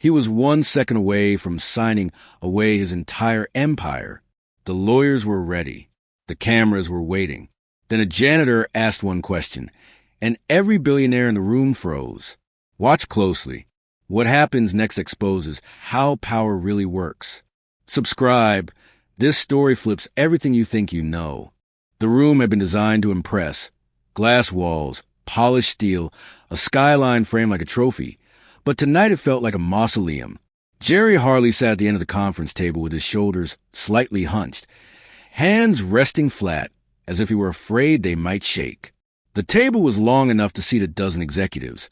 He was 1 second away from signing away his entire empire. The lawyers were ready. The cameras were waiting. Then a janitor asked one question, and every billionaire in the room froze. Watch closely. What happens next exposes how power really works. Subscribe. This story flips everything you think you know. The room had been designed to impress. Glass walls, polished steel, a skyline framed like a trophy. But tonight it felt like a mausoleum. Jerry Harley sat at the end of the conference table with his shoulders slightly hunched, hands resting flat, as if he were afraid they might shake. The table was long enough to seat a dozen executives,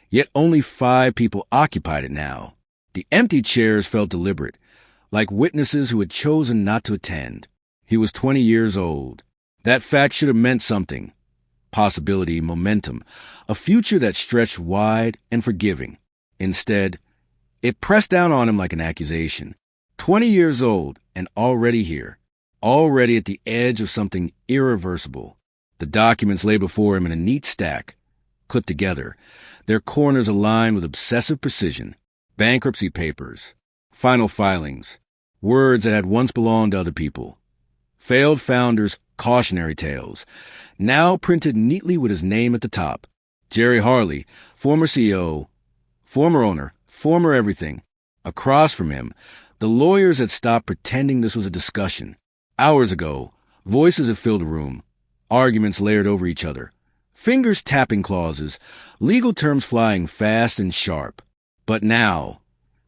yet only 5 people occupied it now. The empty chairs felt deliberate, like witnesses who had chosen not to attend. He was 20 years old. That fact should have meant something. Possibility, momentum, a future that stretched wide and forgiving. Instead, it pressed down on him like an accusation. 20 years old and already here, already at the edge of something irreversible. The documents lay before him in a neat stack, clipped together, their corners aligned with obsessive precision. Bankruptcy papers, final filings, words that had once belonged to other people. Failed founders' cautionary tales, now printed neatly with his name at the top. Jerry Harley, former CEO, former owner, former everything. Across from him, the lawyers had stopped pretending this was a discussion. Hours ago, voices had filled the room, arguments layered over each other, fingers tapping clauses, legal terms flying fast and sharp. But now,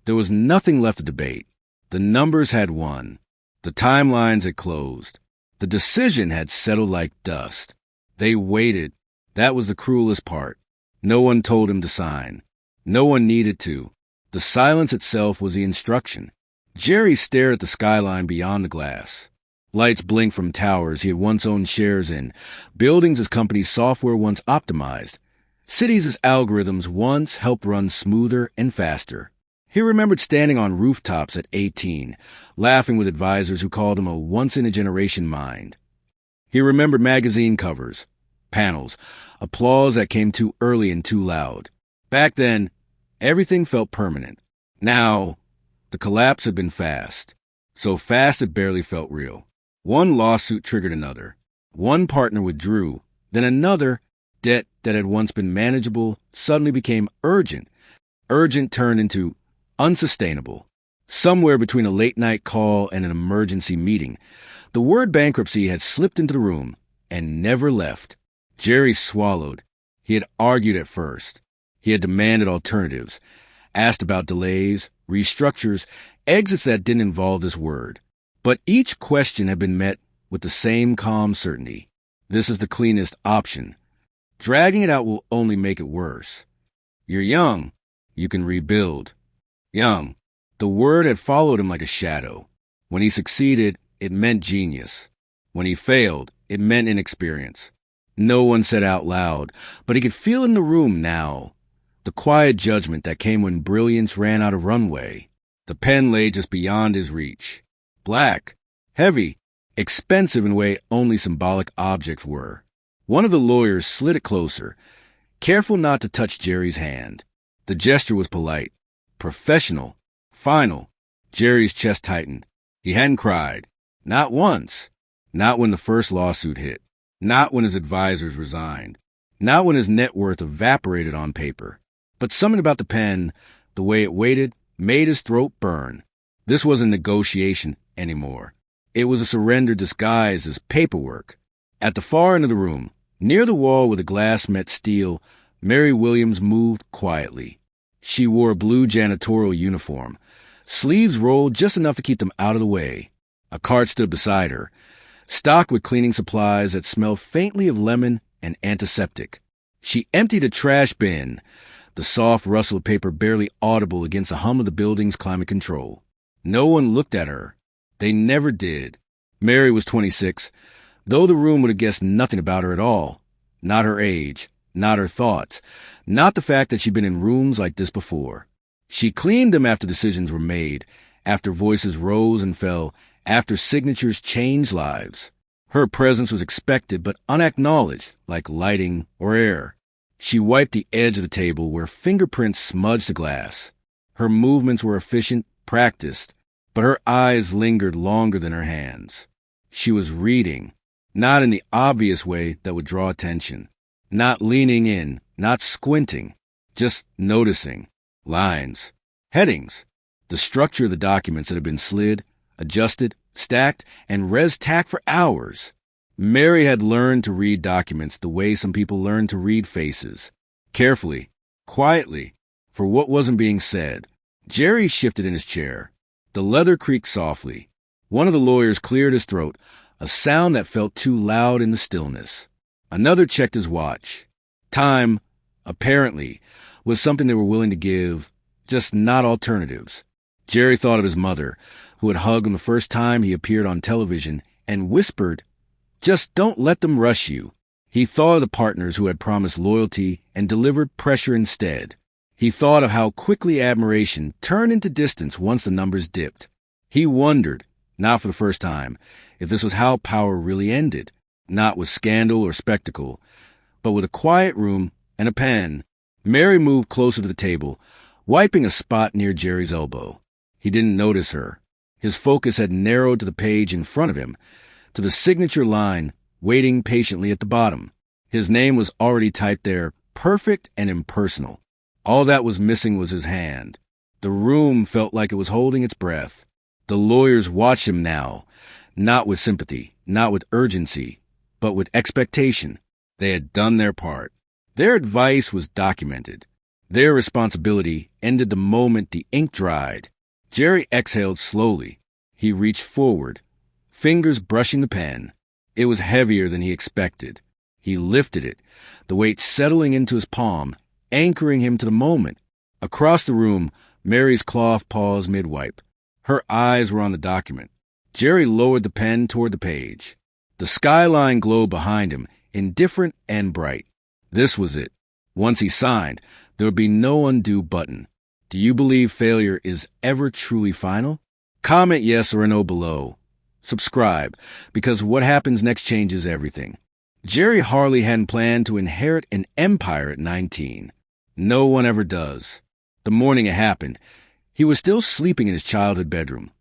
there was nothing left to debate. The numbers had won. The timelines had closed. The decision had settled like dust. They waited. That was the cruelest part. No one told him to sign. No one needed to. The silence itself was the instruction. Jerry stared at the skyline beyond the glass. Lights blinked from towers he had once owned shares in, buildings his company's software once optimized, cities his algorithms once helped run smoother and faster. He remembered standing on rooftops at 18, laughing with advisors who called him a once-in-a-generation mind. He remembered magazine covers, panels, applause that came too early and too loud. Back then, everything felt permanent. Now, the collapse had been fast. So fast it barely felt real. One lawsuit triggered another. One partner withdrew. Then another debt that had once been manageable suddenly became urgent. Urgent turned into unsustainable. Somewhere between a late-night call and an emergency meeting, the word bankruptcy had slipped into the room and never left. Jerry swallowed. He had argued at first. He had demanded alternatives, asked about delays, restructures, exits that didn't involve this word. But each question had been met with the same calm certainty. This is the cleanest option. Dragging it out will only make it worse. You're young. You can rebuild. Young. The word had followed him like a shadow. When he succeeded, it meant genius. When he failed, it meant inexperience. No one said out loud, but he could feel in the room now. The quiet judgment that came when brilliance ran out of runway. The pen lay just beyond his reach. Black, heavy, expensive in a way only symbolic objects were. One of the lawyers slid it closer, careful not to touch Jerry's hand. The gesture was polite, professional, final. Jerry's chest tightened. He hadn't cried. Not once. Not when the first lawsuit hit. Not when his advisors resigned. Not when his net worth evaporated on paper. But something about the pen, the way it waited, made his throat burn. This wasn't negotiation anymore. It was a surrender disguised as paperwork. At the far end of the room, near the wall where the glass met steel, Mary Williams moved quietly. She wore a blue janitorial uniform, sleeves rolled just enough to keep them out of the way. A cart stood beside her, stocked with cleaning supplies that smelled faintly of lemon and antiseptic. She emptied a trash bin, the soft rustle of paper barely audible against the hum of the building's climate control. No one looked at her. They never did. Mary was 26, though the room would have guessed nothing about her at all. Not her age, not her thoughts, not the fact that she'd been in rooms like this before. She cleaned them after decisions were made, after voices rose and fell, after signatures changed lives. Her presence was expected but unacknowledged, like lighting or air. She wiped the edge of the table where fingerprints smudged the glass. Her movements were efficient, practiced, but her eyes lingered longer than her hands. She was reading, not in the obvious way that would draw attention, not leaning in, not squinting, just noticing. Lines, headings, the structure of the documents that had been slid, adjusted, stacked, and res-tacked for hours. Mary had learned to read documents the way some people learn to read faces. Carefully, quietly, for what wasn't being said. Jerry shifted in his chair. The leather creaked softly. One of the lawyers cleared his throat, a sound that felt too loud in the stillness. Another checked his watch. Time, apparently, was something they were willing to give, just not alternatives. Jerry thought of his mother, who had hugged him the first time he appeared on television, and whispered, "Just don't let them rush you." He thought of the partners who had promised loyalty and delivered pressure instead. He thought of how quickly admiration turned into distance once the numbers dipped. He wondered, not for the first time, if this was how power really ended, not with scandal or spectacle, but with a quiet room and a pen. Mary moved closer to the table, wiping a spot near Jerry's elbow. He didn't notice her. His focus had narrowed to the page in front of him, to the signature line waiting patiently at the bottom. His name was already typed there, perfect and impersonal. All that was missing was his hand. The room felt like it was holding its breath. The lawyers watched him now, not with sympathy, not with urgency, but with expectation. They had done their part. Their advice was documented. Their responsibility ended the moment the ink dried. Jerry exhaled slowly. He reached forward, fingers brushing the pen. It was heavier than he expected. He lifted it, the weight settling into his palm, anchoring him to the moment. Across the room, Mary's cloth paused mid-wipe. Her eyes were on the document. Jerry lowered the pen toward the page. The skyline glowed behind him, indifferent and bright. This was it. Once he signed, there would be no undo button. Do you believe failure is ever truly final? Comment yes or no below. Subscribe, because what happens next changes everything. Jerry Harley hadn't planned to inherit an empire at 19. No one ever does. The morning it happened, he was still sleeping in his childhood bedroom.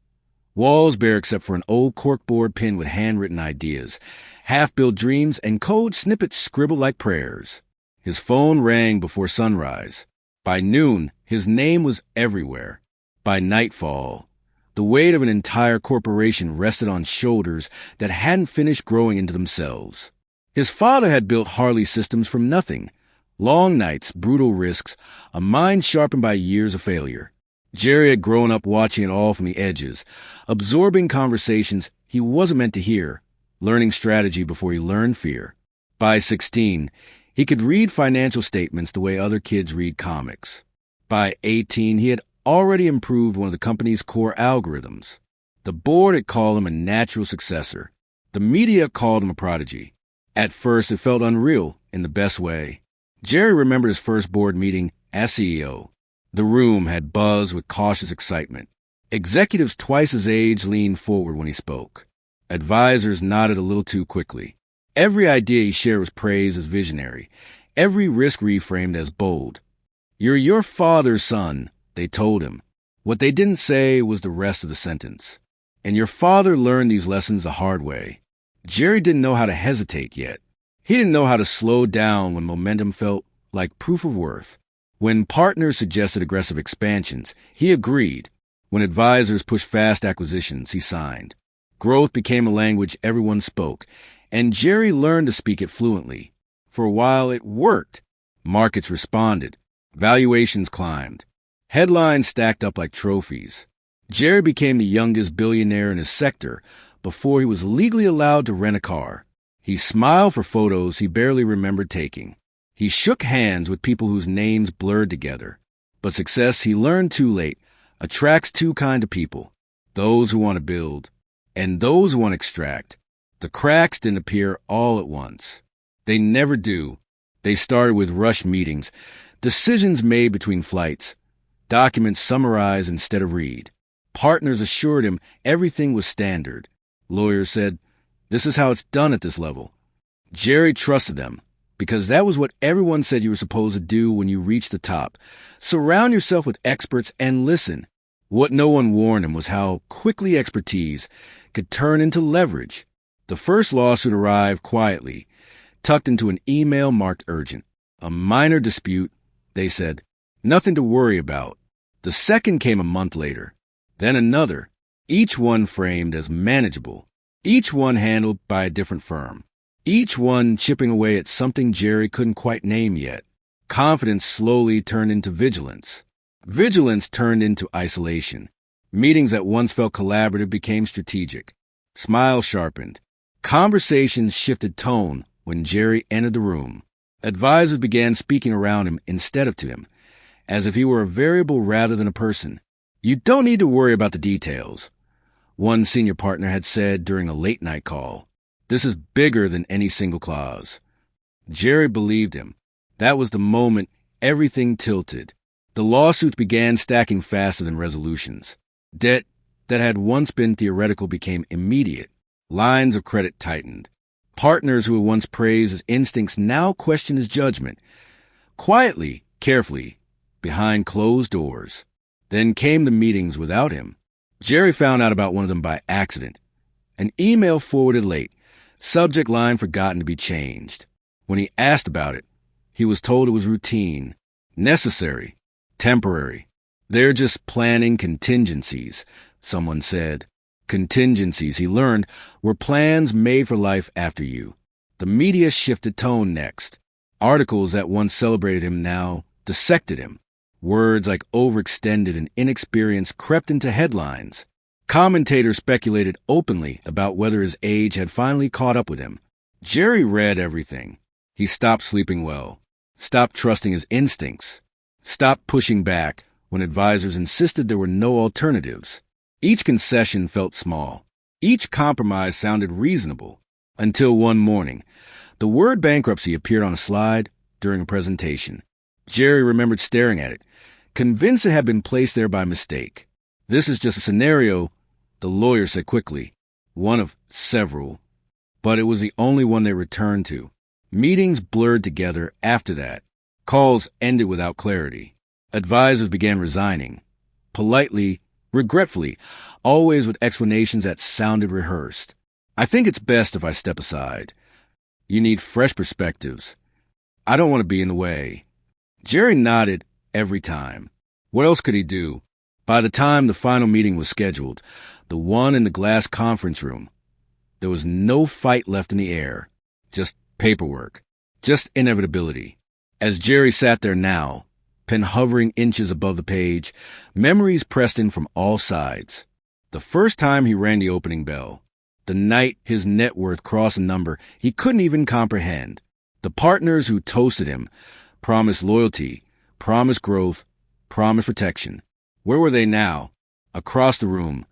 Walls bare except for an old corkboard pinned with handwritten ideas, half-built dreams, and code snippets scribbled like prayers. His phone rang before sunrise. By noon, his name was everywhere. By nightfall, the weight of an entire corporation rested on shoulders that hadn't finished growing into themselves. His father had built Harley systems from nothing. Long nights, brutal risks, a mind sharpened by years of failure. Jerry had grown up watching it all from the edges, absorbing conversations he wasn't meant to hear, learning strategy before he learned fear. By 16, he could read financial statements the way other kids read comics. By 18, he had already improved one of the company's core algorithms. The board had called him a natural successor. The media called him a prodigy. At first, it felt unreal in the best way. Jerry remembered his first board meeting as CEO. The room had buzzed with cautious excitement. Executives twice his age leaned forward when he spoke. Advisors nodded a little too quickly. Every idea he shared was praised as visionary, every risk reframed as bold. "You're your father's son," they told him. What they didn't say was the rest of the sentence. And your father learned these lessons the hard way. Jerry didn't know how to hesitate yet. He didn't know how to slow down when momentum felt like proof of worth. When partners suggested aggressive expansions, he agreed. When advisors pushed fast acquisitions, he signed. Growth became a language everyone spoke, and Jerry learned to speak it fluently. For a while, it worked. Markets responded. Valuations climbed. Headlines stacked up like trophies. Jerry became the youngest billionaire in his sector before he was legally allowed to rent a car. He smiled for photos he barely remembered taking. He shook hands with people whose names blurred together. But success, he learned too late, attracts two kinds of people: those who want to build and those who want to extract. The cracks didn't appear all at once. They never do. They started with rushed meetings, decisions made between flights, documents summarized instead of read. Partners assured him everything was standard. Lawyers said, "This is how it's done at this level." Jerry trusted them, because that was what everyone said you were supposed to do when you reached the top. Surround yourself with experts and listen. What no one warned him was how quickly expertise could turn into leverage. The first lawsuit arrived quietly, tucked into an email marked urgent. A minor dispute, they said. Nothing to worry about. The second came a month later. Then another, each one framed as manageable. Each one handled by a different firm. Each one chipping away at something Jerry couldn't quite name yet. Confidence slowly turned into vigilance. Vigilance turned into isolation. Meetings that once felt collaborative became strategic. Smiles sharpened. Conversations shifted tone when Jerry entered the room. Advisors began speaking around him instead of to him, as if he were a variable rather than a person. You don't need to worry about the details, one senior partner had said during a late-night call. This is bigger than any single clause. Jerry believed him. That was the moment everything tilted. The lawsuits began stacking faster than resolutions. Debt that had once been theoretical became immediate. Lines of credit tightened. Partners who had once praised his instincts now questioned his judgment. Quietly, carefully, behind closed doors. Then came the meetings without him. Jerry found out about one of them by accident. An email forwarded late. Subject line forgotten to be changed. When he asked about it, he was told it was routine, necessary, temporary. They're just planning contingencies, someone said. Contingencies, he learned, were plans made for life after you. The media shifted tone next. Articles that once celebrated him now dissected him. Words like overextended and inexperienced crept into headlines. Commentators speculated openly about whether his age had finally caught up with him. Jerry read everything. He stopped sleeping well, stopped trusting his instincts, stopped pushing back when advisors insisted there were no alternatives. Each concession felt small. Each compromise sounded reasonable. Until one morning, the word bankruptcy appeared on a slide during a presentation. Jerry remembered staring at it, convinced it had been placed there by mistake. This is just a scenario, the lawyer said quickly. One of several. But it was the only one they returned to. Meetings blurred together after that. Calls ended without clarity. Advisors began resigning. Politely, regretfully, always with explanations that sounded rehearsed. I think it's best if I step aside. You need fresh perspectives. I don't want to be in the way. Jerry nodded every time. What else could he do? By the time the final meeting was scheduled, the one in the glass conference room, there was no fight left in the air. Just paperwork. Just inevitability. As Jerry sat there now, pen hovering inches above the page, memories pressed in from all sides. The first time he rang the opening bell. The night his net worth crossed a number he couldn't even comprehend. The partners who toasted him promised loyalty, promised growth, promised protection. Where were they now? Across the room,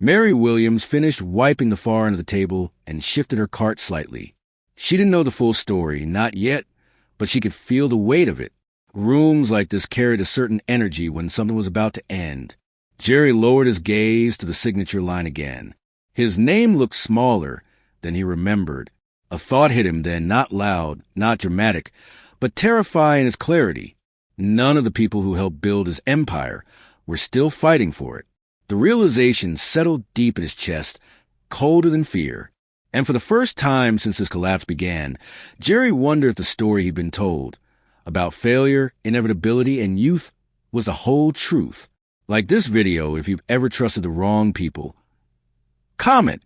Mary Williams finished wiping the far end of the table and shifted her cart slightly. She didn't know the full story, not yet, but she could feel the weight of it. Rooms like this carried a certain energy when something was about to end. Jerry lowered his gaze to the signature line again. His name looked smaller than he remembered. A thought hit him then, not loud, not dramatic, but terrifying in its clarity. None of the people who helped build his empire were still fighting for it. The realization settled deep in his chest, colder than fear. And for the first time since his collapse began, Jerry wondered if the story he'd been told about failure, inevitability, and youth was the whole truth. Like this video, if you've ever trusted the wrong people. Comment: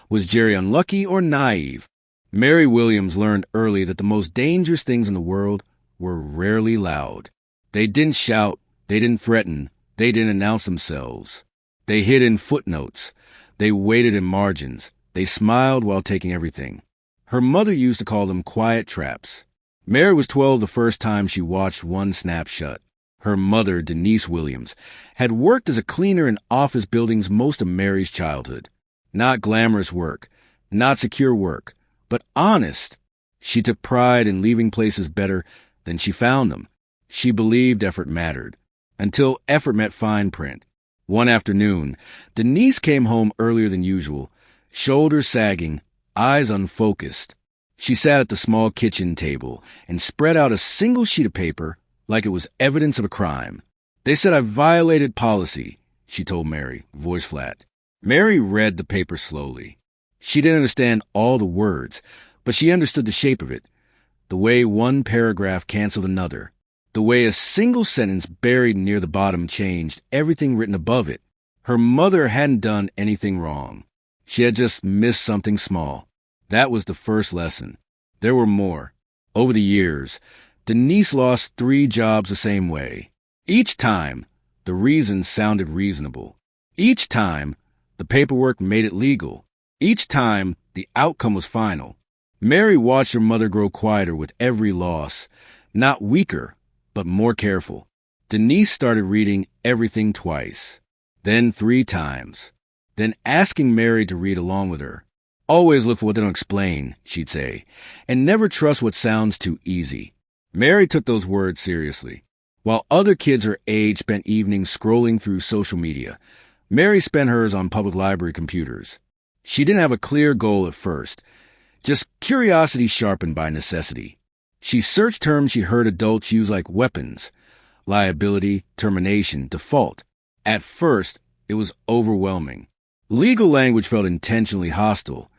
was Jerry unlucky or naive? Mary Williams learned early that the most dangerous things in the world were rarely loud. They didn't shout, they didn't threaten, they didn't announce themselves. They hid in footnotes. They waited in margins. They smiled while taking everything. Her mother used to call them quiet traps. Mary was 12 the first time she watched one snapshot. Her mother, Denise Williams, had worked as a cleaner in office buildings most of Mary's childhood. Not glamorous work, not secure work, but honest. She took pride in leaving places better than she found them. She believed effort mattered, until effort met fine print. One afternoon, Denise came home earlier than usual, shoulders sagging, eyes unfocused. She sat at the small kitchen table and spread out a single sheet of paper like it was evidence of a crime. "They said I violated policy," she told Mary, voice flat. Mary read the paper slowly. She didn't understand all the words, but she understood the shape of it, the way one paragraph canceled another, the way a single sentence buried near the bottom changed everything written above it. Her mother hadn't done anything wrong. She had just missed something small. That was the first lesson. There were more. Over the years, Denise lost 3 jobs the same way. Each time, the reason sounded reasonable. Each time, the paperwork made it legal. Each time, the outcome was final. Mary watched her mother grow quieter with every loss, not weaker, but more careful. Denise started reading everything twice, then 3 times, then asking Mary to read along with her. "Always look for what they don't explain," she'd say, "and never trust what sounds too easy." Mary took those words seriously. While other kids her age spent evenings scrolling through social media, Mary spent hers on public library computers. She didn't have a clear goal at first, just curiosity sharpened by necessity. She searched terms she'd heard adults use like weapons, liability, termination, default. At first, it was overwhelming. Legal language felt intentionally hostile,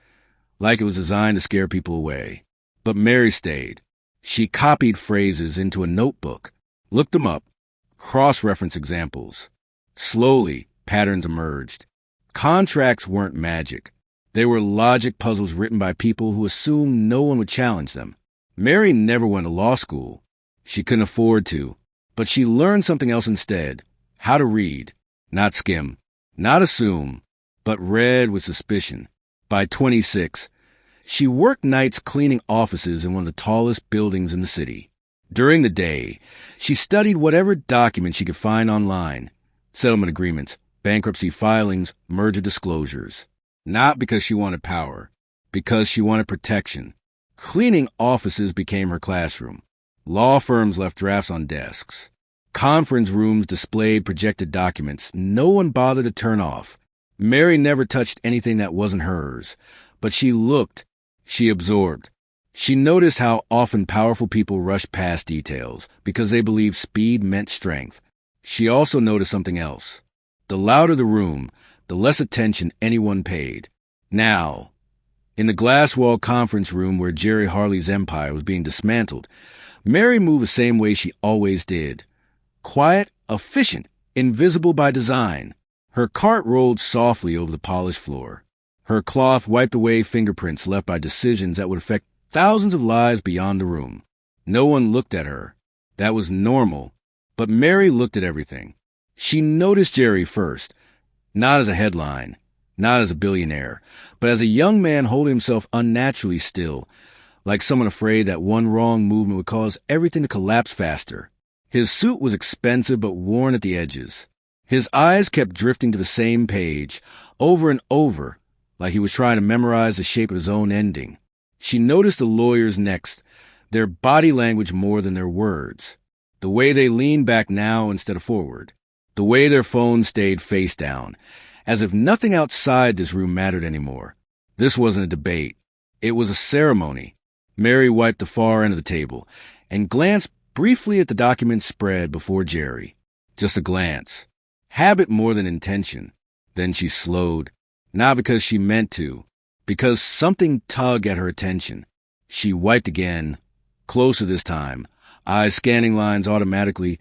like it was designed to scare people away. But Mary stayed. She copied phrases into a notebook, looked them up, cross-referenced examples. Slowly, patterns emerged. Contracts weren't magic. They were logic puzzles written by people who assumed no one would challenge them. Mary never went to law school. She couldn't afford to. But she learned something else instead. How to read. Not skim. Not assume. But read with suspicion. By 26, she worked nights cleaning offices in one of the tallest buildings in the city. During the day, she studied whatever document she could find online. Settlement agreements, bankruptcy filings, merger disclosures. Not because she wanted power, because she wanted protection. Cleaning offices became her classroom. Law firms left drafts on desks. Conference rooms displayed projected documents no one bothered to turn off. Mary never touched anything that wasn't hers, but she looked, she absorbed. She noticed how often powerful people rushed past details because they believed speed meant strength. She also noticed something else. The louder the room, the less attention anyone paid. Now, in the glass-walled conference room where Jerry Harley's empire was being dismantled, Mary moved the same way she always did. Quiet, efficient, invisible by design. Her cart rolled softly over the polished floor. Her cloth wiped away fingerprints left by decisions that would affect thousands of lives beyond the room. No one looked at her. That was normal. But Mary looked at everything. She noticed Jerry first, not as a headline, not as a billionaire, but as a young man holding himself unnaturally still, like someone afraid that one wrong movement would cause everything to collapse faster. His suit was expensive but worn at the edges. His eyes kept drifting to the same page, over and over, like he was trying to memorize the shape of his own ending. She noticed the lawyers next, their body language more than their words. The way they leaned back now instead of forward. The way their phones stayed face down, as if nothing outside this room mattered anymore. This wasn't a debate. It was a ceremony. Mary wiped the far end of the table and glanced briefly at the document spread before Jerry. Just a glance. Habit more than intention. Then she slowed, not because she meant to, because something tugged at her attention. She wiped again, closer this time, eyes scanning lines automatically,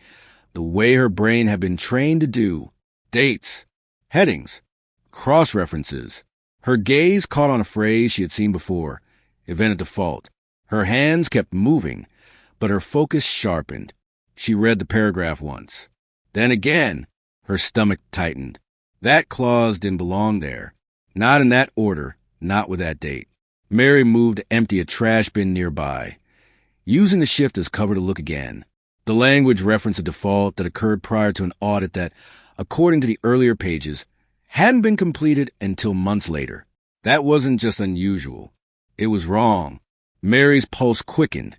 the way her brain had been trained to do. Dates, headings, cross-references. Her gaze caught on a phrase she had seen before, event at default. Her hands kept moving, but her focus sharpened. She read the paragraph once. Then again, her stomach tightened. That clause didn't belong there. Not in that order, not with that date. Mary moved to empty a trash bin nearby, using the shift as cover to look again. The language referenced a default that occurred prior to an audit that, according to the earlier pages, hadn't been completed until months later. That wasn't just unusual. It was wrong. Mary's pulse quickened,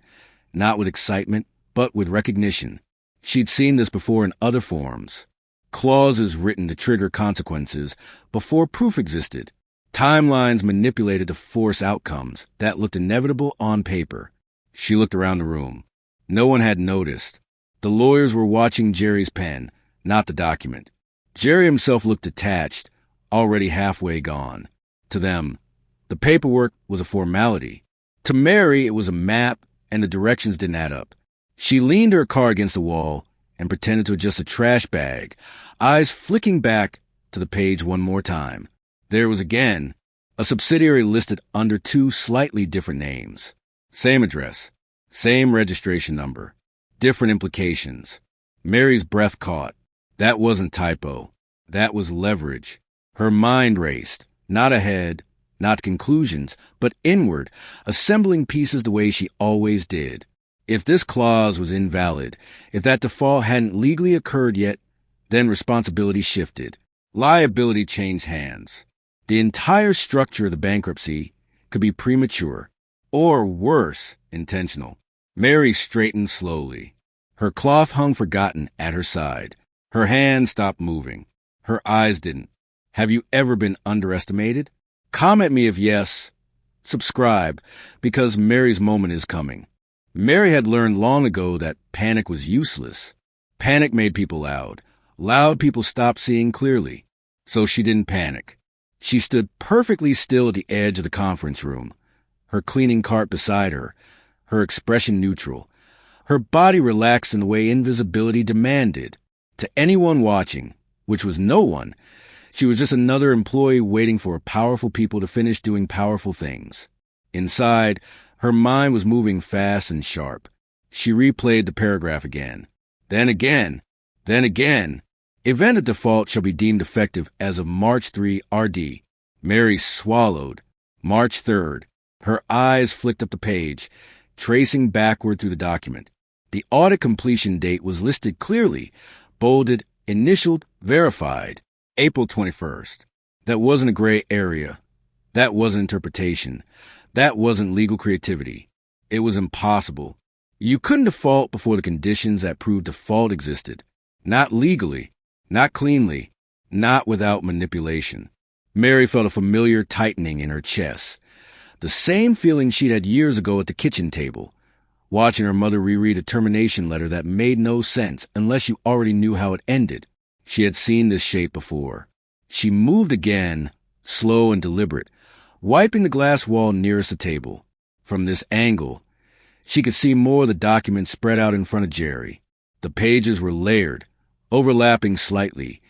not with excitement, but with recognition. She'd seen this before in other forms. Clauses written to trigger consequences before proof existed. Timelines manipulated to force outcomes that looked inevitable on paper. She looked around the room. No one had noticed. The lawyers were watching Jerry's pen, not the document. Jerry himself looked detached, already halfway gone. To them, the paperwork was a formality. To Mary, it was a map, and the directions didn't add up. She leaned her car against the wall and pretended to adjust a trash bag, eyes flicking back to the page one more time. There was again a subsidiary listed under two slightly different names. Same address, same registration number, different implications. Mary's breath caught. That wasn't typo. That was leverage. Her mind raced, not ahead, not conclusions, but inward, assembling pieces the way she always did. If this clause was invalid, if that default hadn't legally occurred yet, then responsibility shifted. Liability changed hands. The entire structure of the bankruptcy could be premature, or worse, intentional. Mary straightened slowly. Her cloth hung forgotten at her side. Her hand stopped moving. Her eyes didn't. Have you ever been underestimated? Comment me if yes. Subscribe, because Mary's moment is coming. Mary had learned long ago that panic was useless. Panic made people loud. Loud people stopped seeing clearly. So she didn't panic. She stood perfectly still at the edge of the conference room, her cleaning cart beside her, her expression neutral, her body relaxed in the way invisibility demanded. To anyone watching, which was no one, she was just another employee waiting for powerful people to finish doing powerful things. Inside, her mind was moving fast and sharp. She replayed the paragraph again. Then again. Then again. Event of default shall be deemed effective as of March 3 RD. Mary swallowed. March 3rd. Her eyes flicked up the page, tracing backward through the document. The audit completion date was listed clearly, bolded, initialed, verified. April 21st. That wasn't a gray area. That wasn't interpretation. That wasn't legal creativity. It was impossible. You couldn't default before the conditions that proved default existed. Not legally. Not cleanly, not without manipulation. Mary felt a familiar tightening in her chest. The same feeling she'd had years ago at the kitchen table, watching her mother reread a termination letter that made no sense unless you already knew how it ended. She had seen this shape before. She moved again, slow and deliberate, wiping the glass wall nearest the table. From this angle, she could see more of the document spread out in front of Jerry. The pages were layered, overlapping slightly,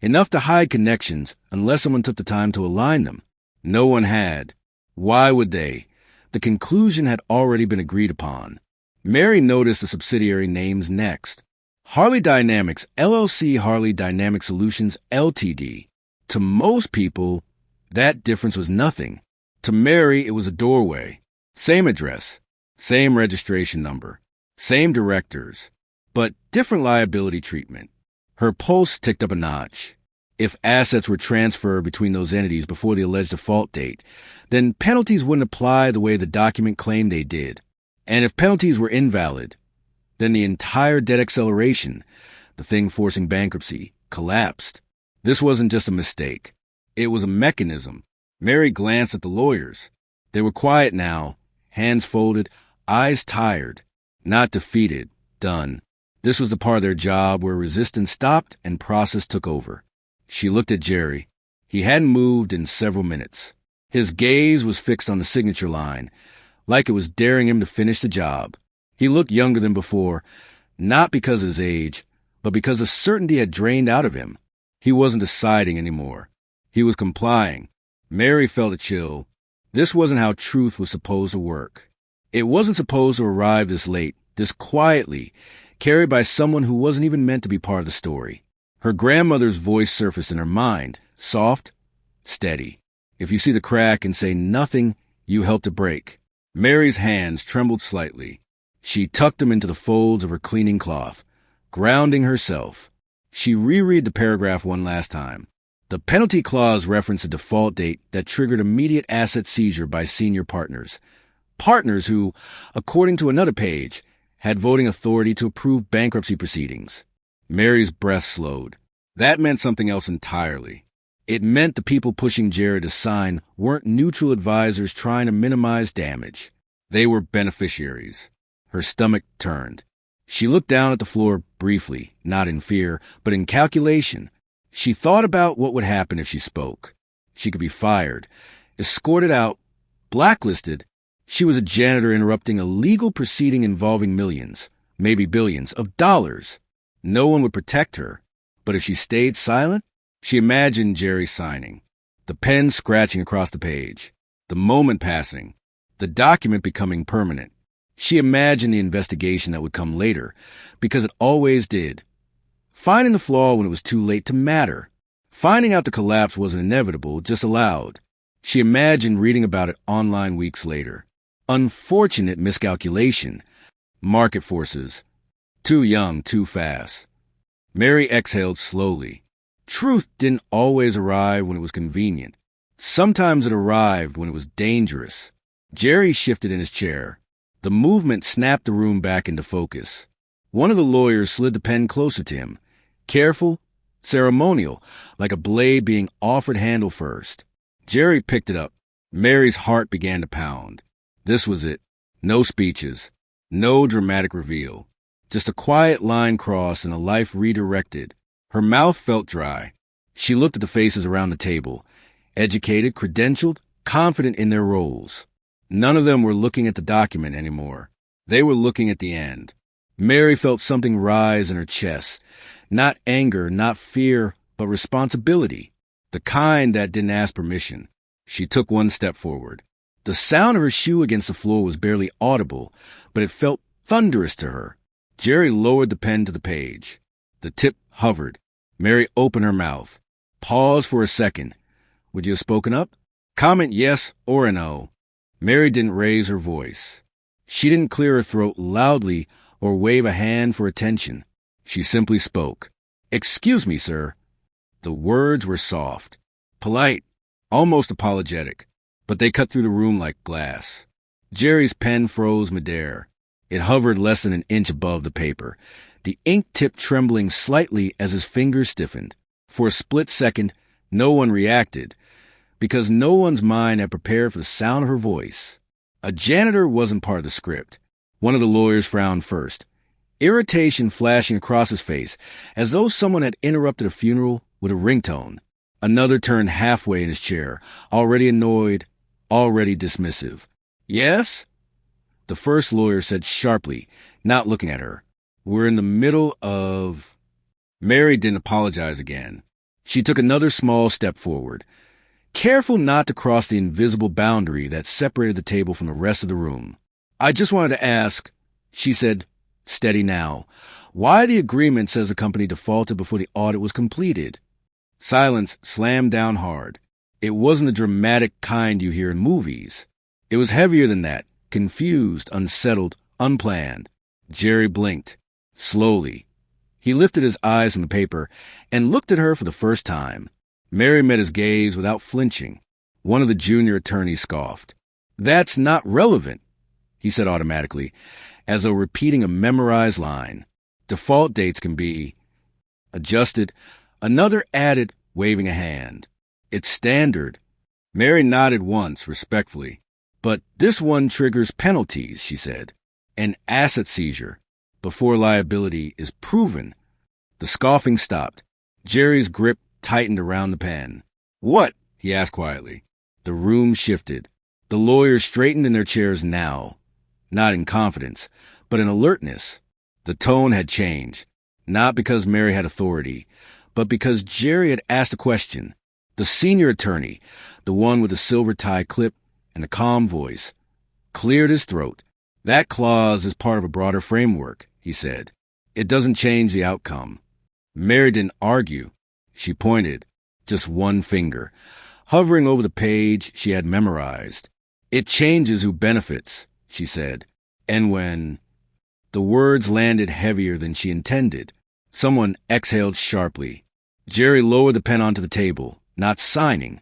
enough to hide connections unless someone took the time to align them. No one had. Why would they? The conclusion had already been agreed upon. Mary noticed the subsidiary names next. Harley Dynamics, LLC Harley Dynamic Solutions, Ltd. To most people, that difference was nothing. To Mary, it was a doorway. Same address, same registration number, same directors, but different liability treatment. Her pulse ticked up a notch. If assets were transferred between those entities before the alleged default date, then penalties wouldn't apply the way the document claimed they did. And if penalties were invalid, then the entire debt acceleration, the thing forcing bankruptcy, collapsed. This wasn't just a mistake. It was a mechanism. Mary glanced at the lawyers. They were quiet now, hands folded, eyes tired. Not defeated, done. This was the part of their job where resistance stopped and process took over. She looked at Jerry. He hadn't moved in several minutes. His gaze was fixed on the signature line, like it was daring him to finish the job. He looked younger than before, not because of his age, but because the certainty had drained out of him. He wasn't deciding anymore. He was complying. Mary felt a chill. This wasn't how truth was supposed to work. It wasn't supposed to arrive this late, this quietly, carried by someone who wasn't even meant to be part of the story. Her grandmother's voice surfaced in her mind, soft, steady. If you see the crack and say nothing, you help to break. Mary's hands trembled slightly. She tucked them into the folds of her cleaning cloth, grounding herself. She reread the paragraph one last time. The penalty clause referenced a default date that triggered immediate asset seizure by senior partners. Partners who, according to another page, had voting authority to approve bankruptcy proceedings. Mary's breath slowed. That meant something else entirely. It meant the people pushing Jerry to sign weren't neutral advisors trying to minimize damage. They were beneficiaries. Her stomach turned. She looked down at the floor briefly, not in fear, but in calculation. She thought about what would happen if she spoke. She could be fired, escorted out, blacklisted. She was a janitor interrupting a legal proceeding involving millions, maybe billions, of dollars. No one would protect her. But if she stayed silent, she imagined Jerry signing, the pen scratching across the page, the moment passing, the document becoming permanent. She imagined the investigation that would come later, because it always did. Finding the flaw when it was too late to matter. Finding out the collapse wasn't inevitable, just allowed. She imagined reading about it online weeks later. Unfortunate miscalculation. Market forces. Too young, too fast. Mary exhaled slowly. Truth didn't always arrive when it was convenient. Sometimes it arrived when it was dangerous. Jerry shifted in his chair. The movement snapped the room back into focus. One of the lawyers slid the pen closer to him. Careful, ceremonial, like a blade being offered handle first. Jerry picked it up. Mary's heart began to pound. This was it. No speeches. No dramatic reveal. Just a quiet line crossed and a life redirected. Her mouth felt dry. She looked at the faces around the table. Educated, credentialed, confident in their roles. None of them were looking at the document anymore. They were looking at the end. Mary felt something rise in her chest. Not anger, not fear, but responsibility. The kind that didn't ask permission. She took one step forward. The sound of her shoe against the floor was barely audible, but it felt thunderous to her. Jerry lowered the pen to the page. The tip hovered. Mary opened her mouth. Paused for a second. Would you have spoken up? Comment yes or a no. Mary didn't raise her voice. She didn't clear her throat loudly or wave a hand for attention. She simply spoke. Excuse me, sir. The words were soft, polite, almost apologetic, but they cut through the room like glass. Jerry's pen froze midair. It hovered less than an inch above the paper, the ink tip trembling slightly as his fingers stiffened. For a split second, no one reacted, because no one's mind had prepared for the sound of her voice. A janitor wasn't part of the script. One of the lawyers frowned first, irritation flashing across his face, as though someone had interrupted a funeral with a ringtone. Another turned halfway in his chair, already annoyed, already dismissive. Yes? The first lawyer said sharply, not looking at her. We're in the middle of... Mary didn't apologize again. She took another small step forward, careful not to cross the invisible boundary that separated the table from the rest of the room. I just wanted to ask, she said, steady now, why the agreement says the company defaulted before the audit was completed. Silence slammed down hard. It wasn't the dramatic kind you hear in movies. It was heavier than that, confused, unsettled, unplanned. Jerry blinked, slowly. He lifted his eyes from the paper and looked at her for the first time. Mary met his gaze without flinching. One of the junior attorneys scoffed. That's not relevant, he said automatically, as though repeating a memorized line. Default dates can be adjusted. Another added, waving a hand. It's standard. Mary nodded once, respectfully. But this one triggers penalties, she said. An asset seizure, before liability is proven. The scoffing stopped. Jerry's grip tightened around the pen. What? He asked quietly. The room shifted. The lawyers straightened in their chairs now. Not in confidence, but in alertness. The tone had changed. Not because Mary had authority, but because Jerry had asked a question. The senior attorney, the one with the silver tie clip and the calm voice, cleared his throat. That clause is part of a broader framework, he said. It doesn't change the outcome. Mary didn't argue. She pointed, just one finger, hovering over the page she had memorized. It changes who benefits, she said. And when... The words landed heavier than she intended. Someone exhaled sharply. Jerry lowered the pen onto the table, not signing,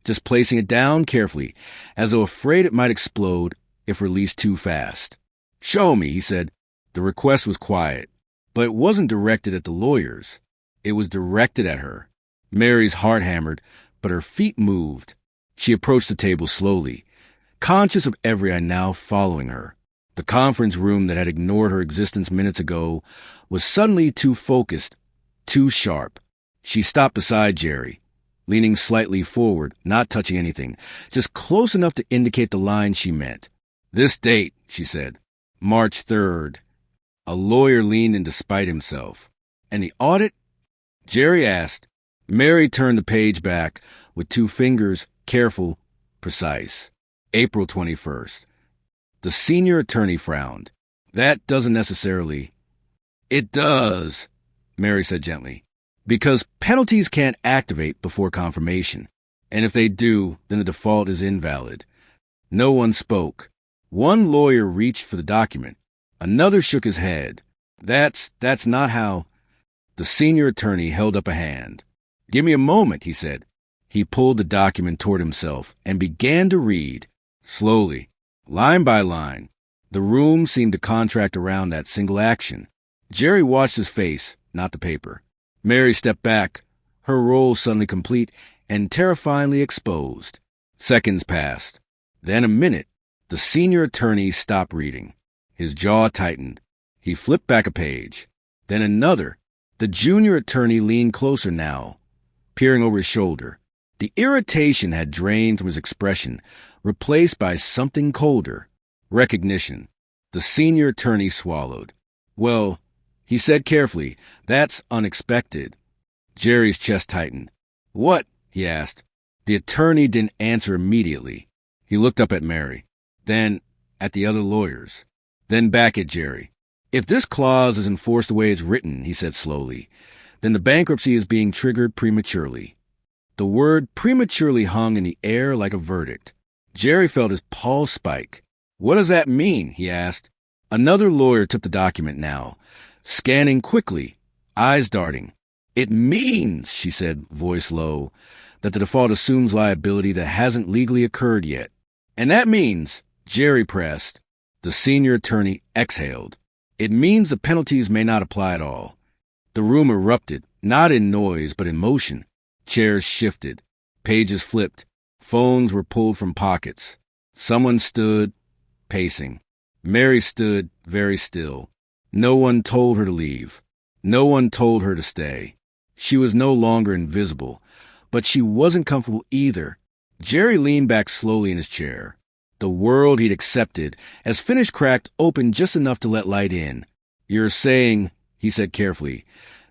just placing it down carefully, as though afraid it might explode if released too fast. Show me, he said. The request was quiet, but it wasn't directed at the lawyers. It was directed at her. Mary's heart hammered, but her feet moved. She approached the table slowly, conscious of every eye now following her. The conference room that had ignored her existence minutes ago was suddenly too focused, too sharp. She stopped beside Jerry, leaning slightly forward, not touching anything, just close enough to indicate the line she meant. "This date," she said. "March 3rd. A lawyer leaned in despite himself. "And the audit?" Jerry asked. Mary turned the page back with two fingers, careful, precise. "April 21st. The senior attorney frowned. "That doesn't necessarily—" "It does," Mary said gently, "because penalties can't activate before confirmation. And if they do, then the default is invalid." No one spoke. One lawyer reached for the document. Another shook his head. That's not how—" The senior attorney held up a hand. "Give me a moment," he said. He pulled the document toward himself and began to read, slowly, line by line. The room seemed to contract around that single action. Jerry watched his face, not the paper. Mary stepped back, her role suddenly complete and terrifyingly exposed. Seconds passed. Then a minute. The senior attorney stopped reading. His jaw tightened. He flipped back a page. Then another. The junior attorney leaned closer now, peering over his shoulder. The irritation had drained from his expression, replaced by something colder. Recognition. The senior attorney swallowed. "Well," he said carefully, "that's unexpected." Jerry's chest tightened. "What?" he asked. The attorney didn't answer immediately. He looked up at Mary, then at the other lawyers, then back at Jerry. "If this clause is enforced the way it's written," he said slowly, "then the bankruptcy is being triggered prematurely." The word prematurely hung in the air like a verdict. Jerry felt his pulse spike. "What does that mean?" he asked. Another lawyer took the document now, scanning quickly, eyes darting. "It means," she said, voice low, "that the default assumes liability that hasn't legally occurred yet." "And that means," Jerry pressed. The senior attorney exhaled. "It means the penalties may not apply at all." The room erupted, not in noise, but in motion. Chairs shifted. Pages flipped. Phones were pulled from pockets. Someone stood, pacing. Mary stood very still. No one told her to leave. No one told her to stay. She was no longer invisible, but she wasn't comfortable either. Jerry leaned back slowly in his chair. The world he'd accepted as finished cracked open just enough to let light in. "You're saying," he said carefully,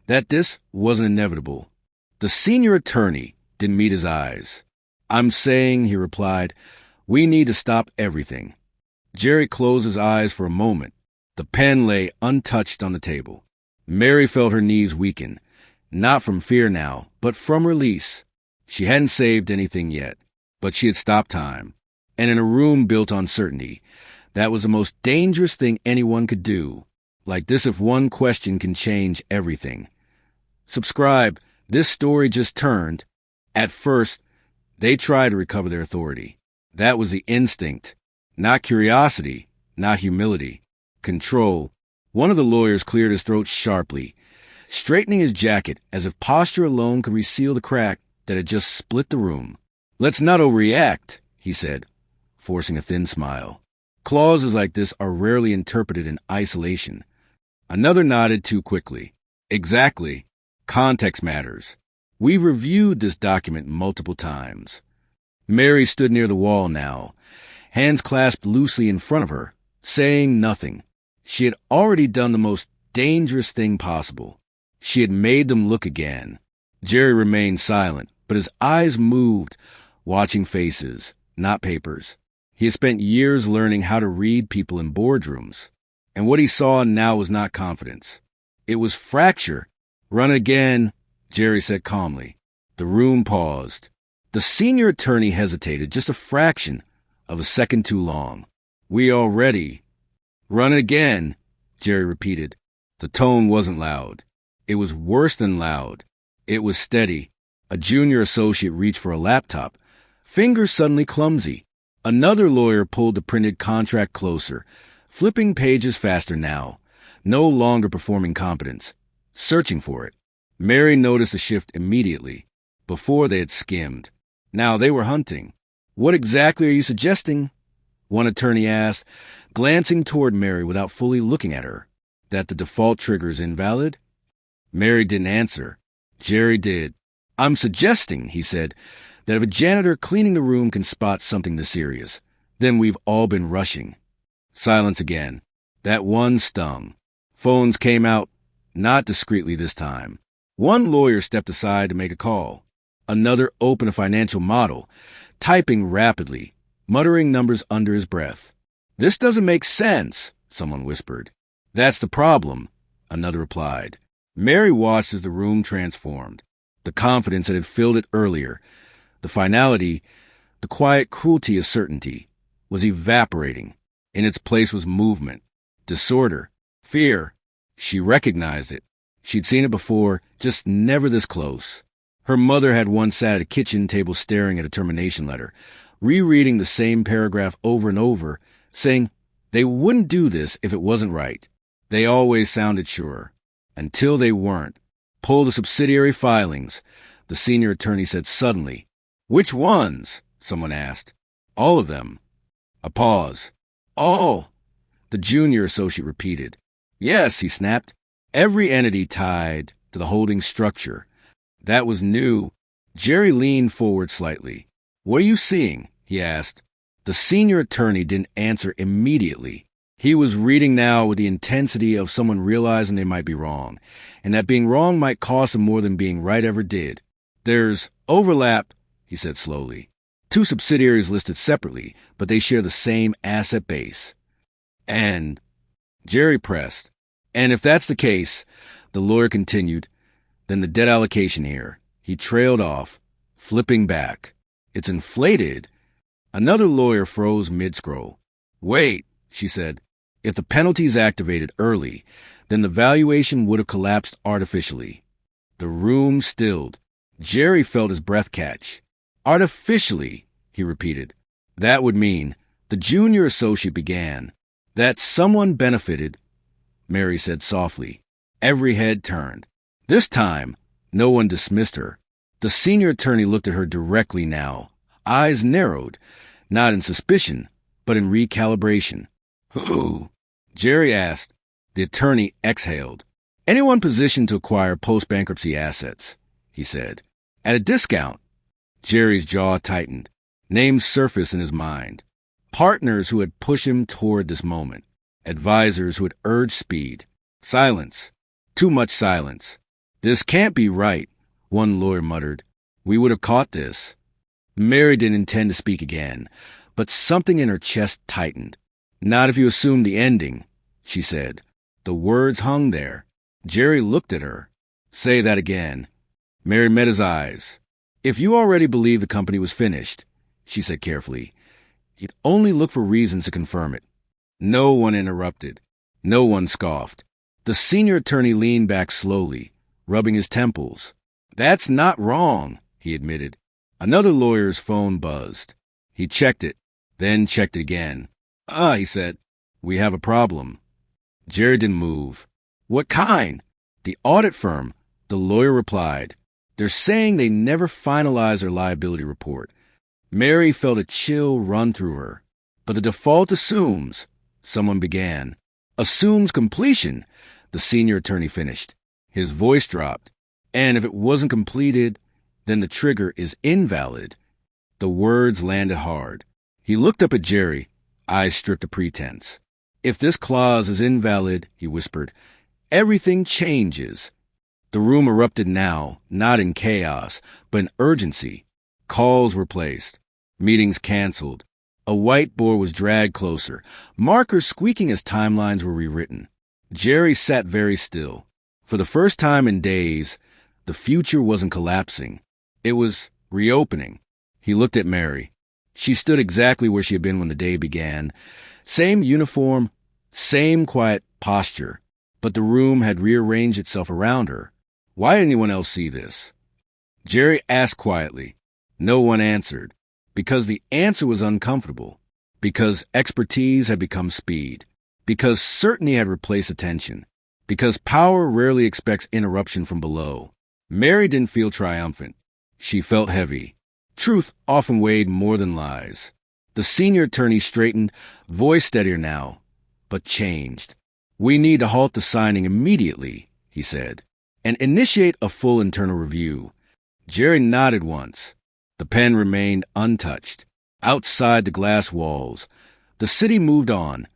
"that this wasn't inevitable." The senior attorney didn't meet his eyes. "I'm saying," he replied, "we need to stop everything." Jerry closed his eyes for a moment. The pen lay untouched on the table. Mary felt her knees weaken, not from fear now, but from release. She hadn't saved anything yet, but she had stopped time. And in a room built on certainty, that was the most dangerous thing anyone could do. Like this, if one question can change everything. Subscribe. This story just turned. At first, they tried to recover their authority. That was the instinct. Not curiosity, not humility. Control. One of the lawyers cleared his throat sharply, straightening his jacket as if posture alone could reseal the crack that had just split the room. "Let's not overreact," he said, forcing a thin smile. "Clauses like this are rarely interpreted in isolation." Another nodded too quickly. "Exactly. Context matters. We've reviewed this document multiple times." Mary stood near the wall now, hands clasped loosely in front of her, saying nothing. She had already done the most dangerous thing possible. She had made them look again. Jerry remained silent, but his eyes moved, watching faces, not papers. He had spent years learning how to read people in boardrooms, and what he saw now was not confidence. It was fracture. "Run again," Jerry said calmly. The room paused. The senior attorney hesitated just a fraction of a second too long. "We already—" "Run again," Jerry repeated. The tone wasn't loud. It was worse than loud. It was steady. A junior associate reached for a laptop, fingers suddenly clumsy. Another lawyer pulled the printed contract closer, flipping pages faster now, no longer performing competence, searching for it. Mary noticed the shift immediately, before they had skimmed. Now they were hunting. "What exactly are you suggesting?" one attorney asked, glancing toward Mary without fully looking at her. "That the default trigger is invalid?" Mary didn't answer. Jerry did. "I'm suggesting," he said, "that if a janitor cleaning the room can spot something this serious, then we've all been rushing." Silence again. That one stung. Phones came out, not discreetly this time. One lawyer stepped aside to make a call. Another opened a financial model, typing rapidly, muttering numbers under his breath. "This doesn't make sense," someone whispered. "That's the problem," another replied. Mary watched as the room transformed. The confidence that had filled it earlier, the finality, the quiet cruelty of certainty, was evaporating. In its place was movement, disorder, fear. She recognized it. She'd seen it before, just never this close. Her mother had once sat at a kitchen table staring at a termination letter, rereading the same paragraph over and over, saying they wouldn't do this if it wasn't right. They always sounded sure. Until they weren't. "Pull the subsidiary filings," the senior attorney said suddenly. "Which ones?" someone asked. "All of them." A pause. "All," the junior associate repeated. "Yes," he snapped. "Every entity tied to the holding structure." That was new. Jerry leaned forward slightly. "What are you seeing?" he asked. The senior attorney didn't answer immediately. He was reading now with the intensity of someone realizing they might be wrong, and that being wrong might cost them more than being right ever did. "There's overlap," he said slowly. "Two subsidiaries listed separately, but they share the same asset base." And Jerry pressed. "And if that's the case," the lawyer continued, "then the debt allocation here." He trailed off, flipping back. "It's inflated." Another lawyer froze mid-scroll. "Wait," she said. "If the penalties activated early, then the valuation would have collapsed artificially." The room stilled. Jerry felt his breath catch. "Artificially," he repeated. "That would mean," the junior associate began, "that someone benefited," Mary said softly. Every head turned. This time, no one dismissed her. The senior attorney looked at her directly now, eyes narrowed, not in suspicion, but in recalibration. "Who?" Jerry asked. The attorney exhaled. "Anyone positioned to acquire post-bankruptcy assets," he said. "At a discount." Jerry's jaw tightened. Names surfaced in his mind. Partners who had pushed him toward this moment. Advisors who had urged speed. Silence. Too much silence. "This can't be right," one lawyer muttered. "We would have caught this." Mary didn't intend to speak again, but something in her chest tightened. "Not if you assume the ending," she said. The words hung there. Jerry looked at her. "Say that again." Mary met his eyes. "If you already believed the company was finished," she said carefully, "you'd only look for reasons to confirm it." No one interrupted. No one scoffed. The senior attorney leaned back slowly, rubbing his temples. "That's not wrong," he admitted. Another lawyer's phone buzzed. He checked it, then checked it again. "Ah," he said, "we have a problem." Jerry didn't move. "What kind?" "The audit firm," the lawyer replied. "They're saying they never finalized their liability report." Mary felt a chill run through her. "But the default assumes," someone began. "Assumes completion," the senior attorney finished. His voice dropped. "And if it wasn't completed, then the trigger is invalid." The words landed hard. He looked up at Jerry, eyes stripped of pretense. "If this clause is invalid," he whispered, "everything changes." The room erupted now, not in chaos, but in urgency. Calls were placed. Meetings canceled. A whiteboard was dragged closer, markers squeaking as timelines were rewritten. Jerry sat very still. For the first time in days, the future wasn't collapsing. It was reopening. He looked at Mary. She stood exactly where she had been when the day began. Same uniform, same quiet posture. But the room had rearranged itself around her. Why did anyone else see this? Jerry asked quietly. No one answered. Because the answer was uncomfortable. Because expertise had become speed. Because certainty had replaced attention. Because power rarely expects interruption from below. Mary didn't feel triumphant. She felt heavy. Truth often weighed more than lies. The senior attorney straightened, voice steadier now, but changed. "We need to halt the signing immediately," he said, "and initiate a full internal review." Jerry nodded once. The pen remained untouched. Outside the glass walls, the city moved on,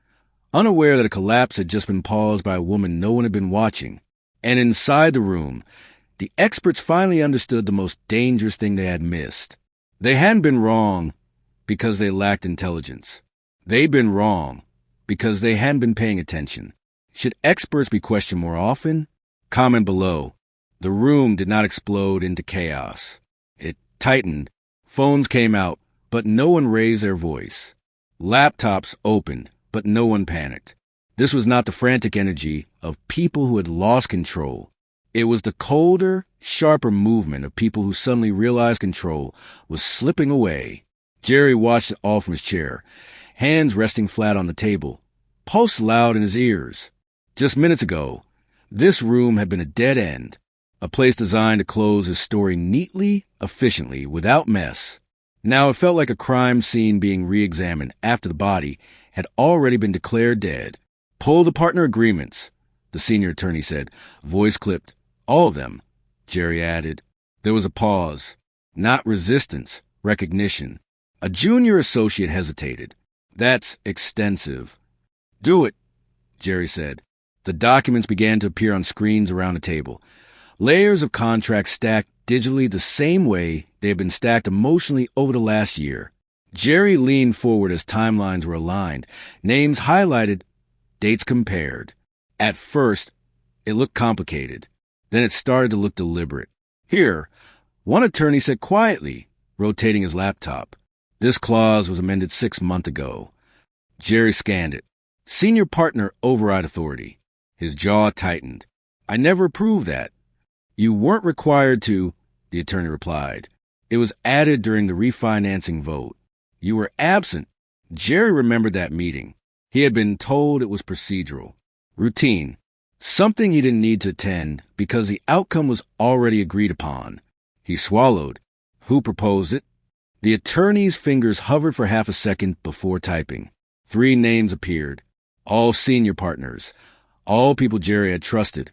unaware that a collapse had just been paused by a woman no one had been watching. And inside the room, the experts finally understood the most dangerous thing they had missed. They hadn't been wrong because they lacked intelligence. They'd been wrong because they hadn't been paying attention. Should experts be questioned more often? Comment below. The room did not explode into chaos. It tightened. Phones came out, but no one raised their voice. Laptops opened, but no one panicked. This was not the frantic energy of people who had lost control. It was the colder, sharper movement of people who suddenly realized control was slipping away. Jerry watched it all from his chair, hands resting flat on the table, pulse loud in his ears. Just minutes ago, this room had been a dead end, a place designed to close his story neatly, efficiently, without mess. Now it felt like a crime scene being re-examined after the body had already been declared dead. "Pull the partner agreements," the senior attorney said, voice clipped. "All of them," Jerry added. There was a pause. Not resistance, recognition. A junior associate hesitated. "That's extensive." "Do it," Jerry said. The documents began to appear on screens around the table. Layers of contracts stacked digitally the same way they had been stacked emotionally over the last year. Jerry leaned forward as timelines were aligned, names highlighted, dates compared. At first, it looked complicated. Then it started to look deliberate. "Here," one attorney said quietly, rotating his laptop. "This clause was amended 6 months ago." Jerry scanned it. "Senior partner override authority." His jaw tightened. "I never approved that." "You weren't required to," the attorney replied. "It was added during the refinancing vote. You were absent." Jerry remembered that meeting. He had been told it was procedural, routine, something he didn't need to attend because the outcome was already agreed upon. He swallowed. Who proposed it? The attorney's fingers hovered for half a second before typing. 3 names appeared. All senior partners. All people Jerry had trusted.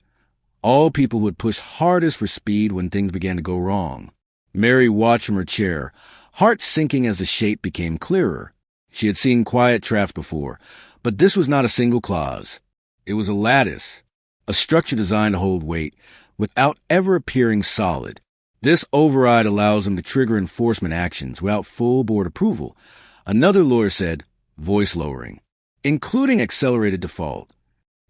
All people who had pushed hardest for speed when things began to go wrong. Mary watched from her chair, heart sinking as the shape became clearer. She had seen quiet drafts before, but this was not a single clause. It was a lattice, a structure designed to hold weight without ever appearing solid. This override allows them to trigger enforcement actions without full board approval, another lawyer said, voice lowering, including accelerated default.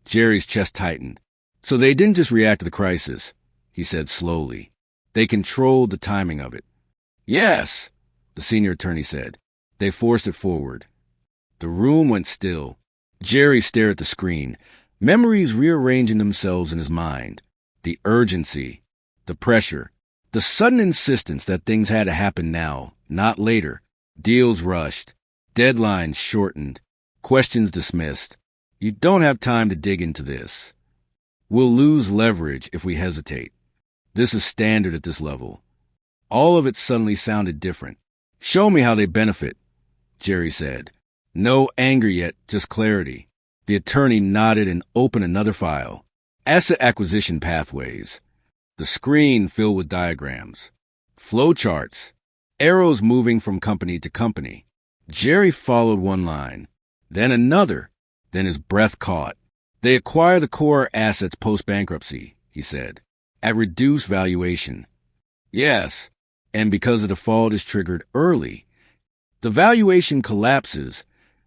Jerry's chest tightened. "So they didn't just react to the crisis," he said slowly. "They controlled the timing of it." "Yes," the senior attorney said. They forced it forward. The room went still. Jerry stared at the screen, memories rearranging themselves in his mind. The urgency, the pressure, the sudden insistence that things had to happen now, not later. Deals rushed, deadlines shortened, questions dismissed. "You don't have time to dig into this. We'll lose leverage if we hesitate. This is standard at this level." All of it suddenly sounded different. "Show me how they benefit," Jerry said. No anger yet, just clarity. The attorney nodded and opened another file. Asset acquisition pathways. The screen filled with diagrams. Flowcharts. Arrows moving from company to company. Jerry followed one line, then another, then his breath caught. "They acquire the core assets post-bankruptcy," he said, "at reduced valuation." "Yes, and because the default is triggered early, the valuation collapses,"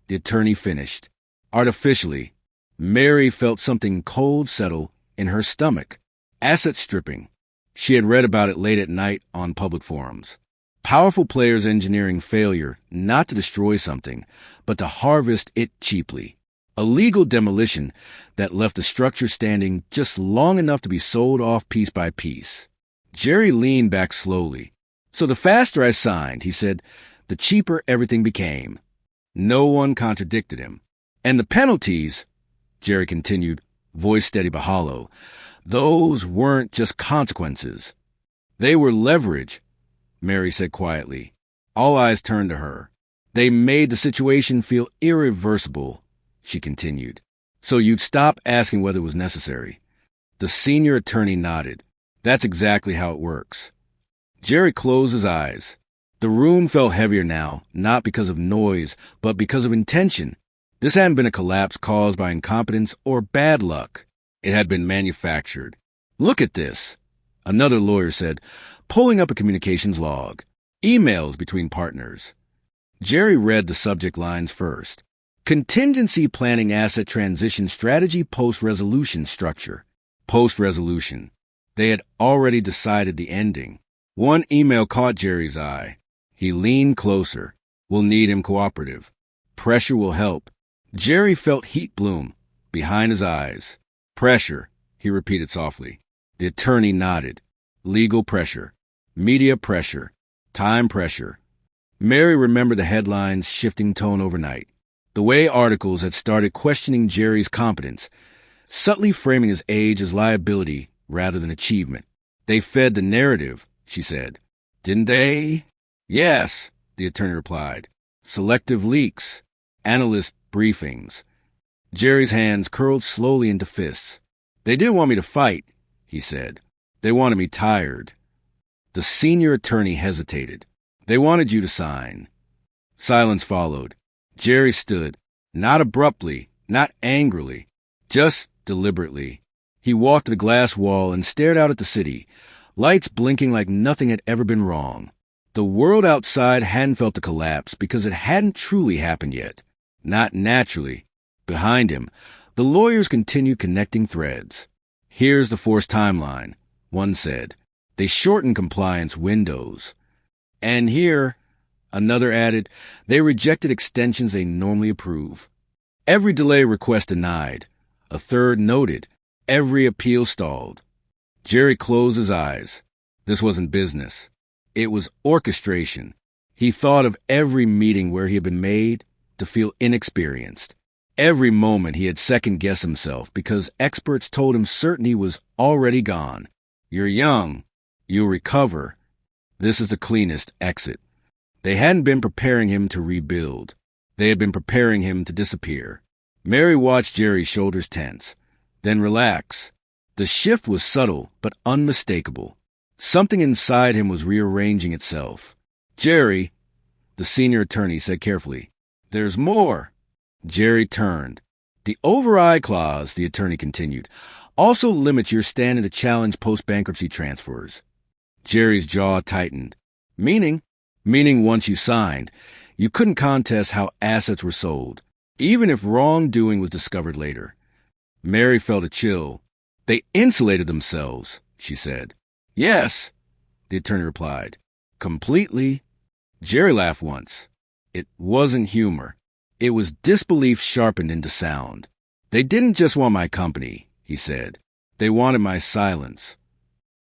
the attorney finished. Artificially, Mary felt something cold settle in her stomach. Asset stripping. She had read about it late at night on public forums. Powerful players engineering failure not to destroy something, but to harvest it cheaply. A legal demolition that left the structure standing just long enough to be sold off piece by piece. Jerry leaned back slowly. "So the faster I signed," he said, "the cheaper everything became." No one contradicted him. "And the penalties," Jerry continued, voice steady but hollow, "those weren't just consequences. They were leverage," Mary said quietly. All eyes turned to her. They made the situation feel irreversible, she continued. So you'd stop asking whether it was necessary. The senior attorney nodded. That's exactly how it works. Jerry closed his eyes. The room felt heavier now, not because of noise, but because of intention. This hadn't been a collapse caused by incompetence or bad luck. It had been manufactured. Look at this, another lawyer said, pulling up a communications log. Emails between partners. Jerry read the subject lines first. Contingency planning asset transition strategy post-resolution structure. Post-resolution. They had already decided the ending. One email caught Jerry's eye. He leaned closer. We'll need him cooperative. Pressure will help. Jerry felt heat bloom behind his eyes. Pressure, he repeated softly. The attorney nodded. Legal pressure. Media pressure. Time pressure. Mary remembered the headlines' shifting tone overnight. The way articles had started questioning Jerry's competence, subtly framing his age as liability rather than achievement. They fed the narrative, she said. Didn't they? Yes, the attorney replied. Selective leaks. Analyst briefings. Jerry's hands curled slowly into fists. They didn't want me to fight, he said. They wanted me tired. The senior attorney hesitated. They wanted you to sign. Silence followed. Jerry stood, not abruptly, not angrily, just deliberately. He walked to the glass wall and stared out at the city, lights blinking like nothing had ever been wrong. The world outside hadn't felt the collapse because it hadn't truly happened yet. Not naturally. Behind him, the lawyers continued connecting threads. Here's the forced timeline, one said. They shortened compliance windows. And here, another added, they rejected extensions they normally approve. Every delay request denied. A third noted. Every appeal stalled. Jerry closed his eyes. This wasn't business. It was orchestration. He thought of every meeting where he had been made to feel inexperienced. Every moment he had second-guessed himself because experts told him certainty was already gone. You're young. You'll recover. This is the cleanest exit. They hadn't been preparing him to rebuild. They had been preparing him to disappear. Mary watched Jerry's shoulders tense, then relax. The shift was subtle but unmistakable. Something inside him was rearranging itself. Jerry, the senior attorney said carefully, there's more. Jerry turned. The override clause, the attorney continued, also limits your standing to challenge post-bankruptcy transfers. Jerry's jaw tightened. Meaning once you signed, you couldn't contest how assets were sold, even if wrongdoing was discovered later. Mary felt a chill. They insulated themselves, she said. Yes, the attorney replied. Completely. Jerry laughed once. It wasn't humor. It was disbelief sharpened into sound. They didn't just want my company, he said. They wanted my silence.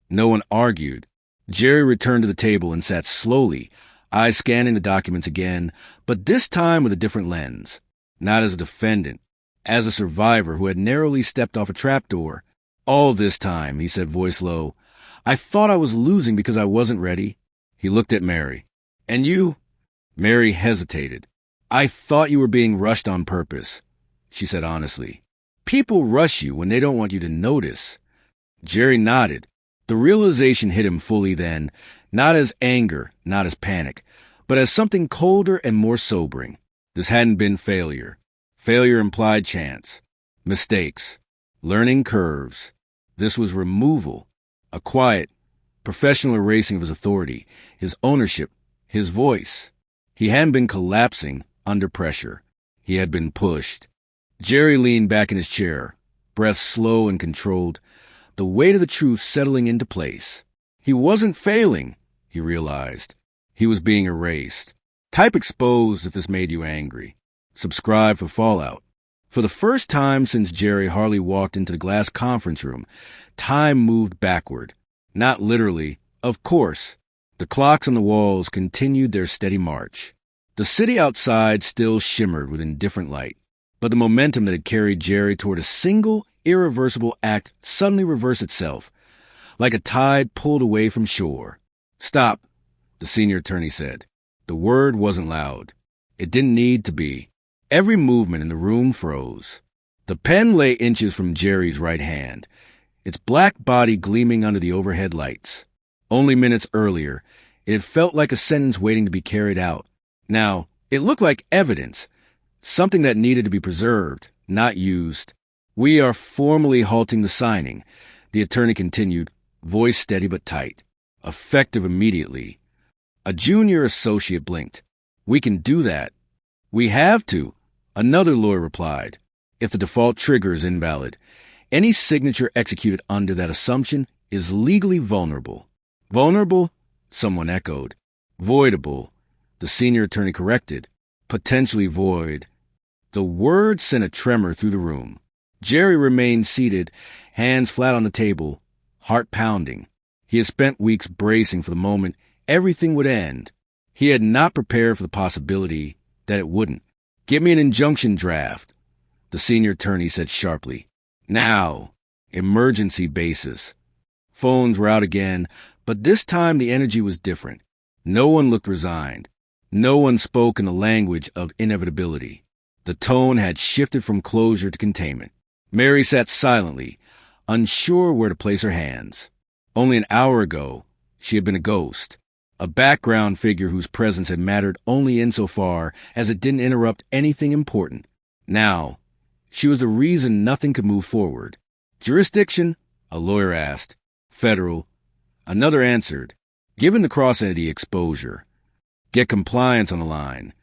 No one argued. Jerry returned to the table and sat slowly, eyes scanning the documents again, but this time with a different lens. Not as a defendant, as a survivor who had narrowly stepped off a trapdoor. All this time, he said, voice low, I thought I was losing because I wasn't ready. He looked at Mary. And you? Mary hesitated. I thought you were being rushed on purpose, she said honestly. People rush you when they don't want you to notice. Jerry nodded. The realization hit him fully then, not as anger, not as panic, but as something colder and more sobering. This hadn't been failure. Failure implied chance, mistakes, learning curves. This was removal, a quiet, professional erasing of his authority, his ownership, his voice. He hadn't been collapsing under pressure. He had been pushed. Jerry leaned back in his chair, breath slow and controlled, the weight of the truth settling into place. He wasn't failing, he realized. He was being erased. Type exposed if this made you angry. Subscribe for Fallout. For the first time since Jerry Harley walked into the glass conference room, time moved backward. Not literally, of course. The clocks on the walls continued their steady march. The city outside still shimmered with indifferent light, but the momentum that had carried Jerry toward a single, irreversible act suddenly reversed itself, like a tide pulled away from shore. Stop, the senior attorney said. The word wasn't loud. It didn't need to be. Every movement in the room froze. The pen lay inches from Jerry's right hand, its black body gleaming under the overhead lights. Only minutes earlier, it had felt like a sentence waiting to be carried out. Now, it looked like evidence, something that needed to be preserved, not used. "We are formally halting the signing," the attorney continued, voice steady but tight, effective immediately. A junior associate blinked. "We can do that." "We have to," another lawyer replied. "If the default trigger is invalid, any signature executed under that assumption is legally vulnerable." "Vulnerable?" someone echoed. "Voidable," the senior attorney corrected. "Potentially void." The word sent a tremor through the room. Jerry remained seated, hands flat on the table, heart pounding. He had spent weeks bracing for the moment everything would end. He had not prepared for the possibility that it wouldn't. "Give me an injunction draft," the senior attorney said sharply. "Now." Emergency basis. Phones were out again, but this time the energy was different. No one looked resigned. No one spoke in the language of inevitability. The tone had shifted from closure to containment. Mary sat silently, unsure where to place her hands. Only an hour ago, she had been a ghost, a background figure whose presence had mattered only insofar as it didn't interrupt anything important. Now, she was the reason nothing could move forward. "Jurisdiction?" a lawyer asked. "Federal." Another answered. "Given the cross-entity exposure. Get compliance on the line."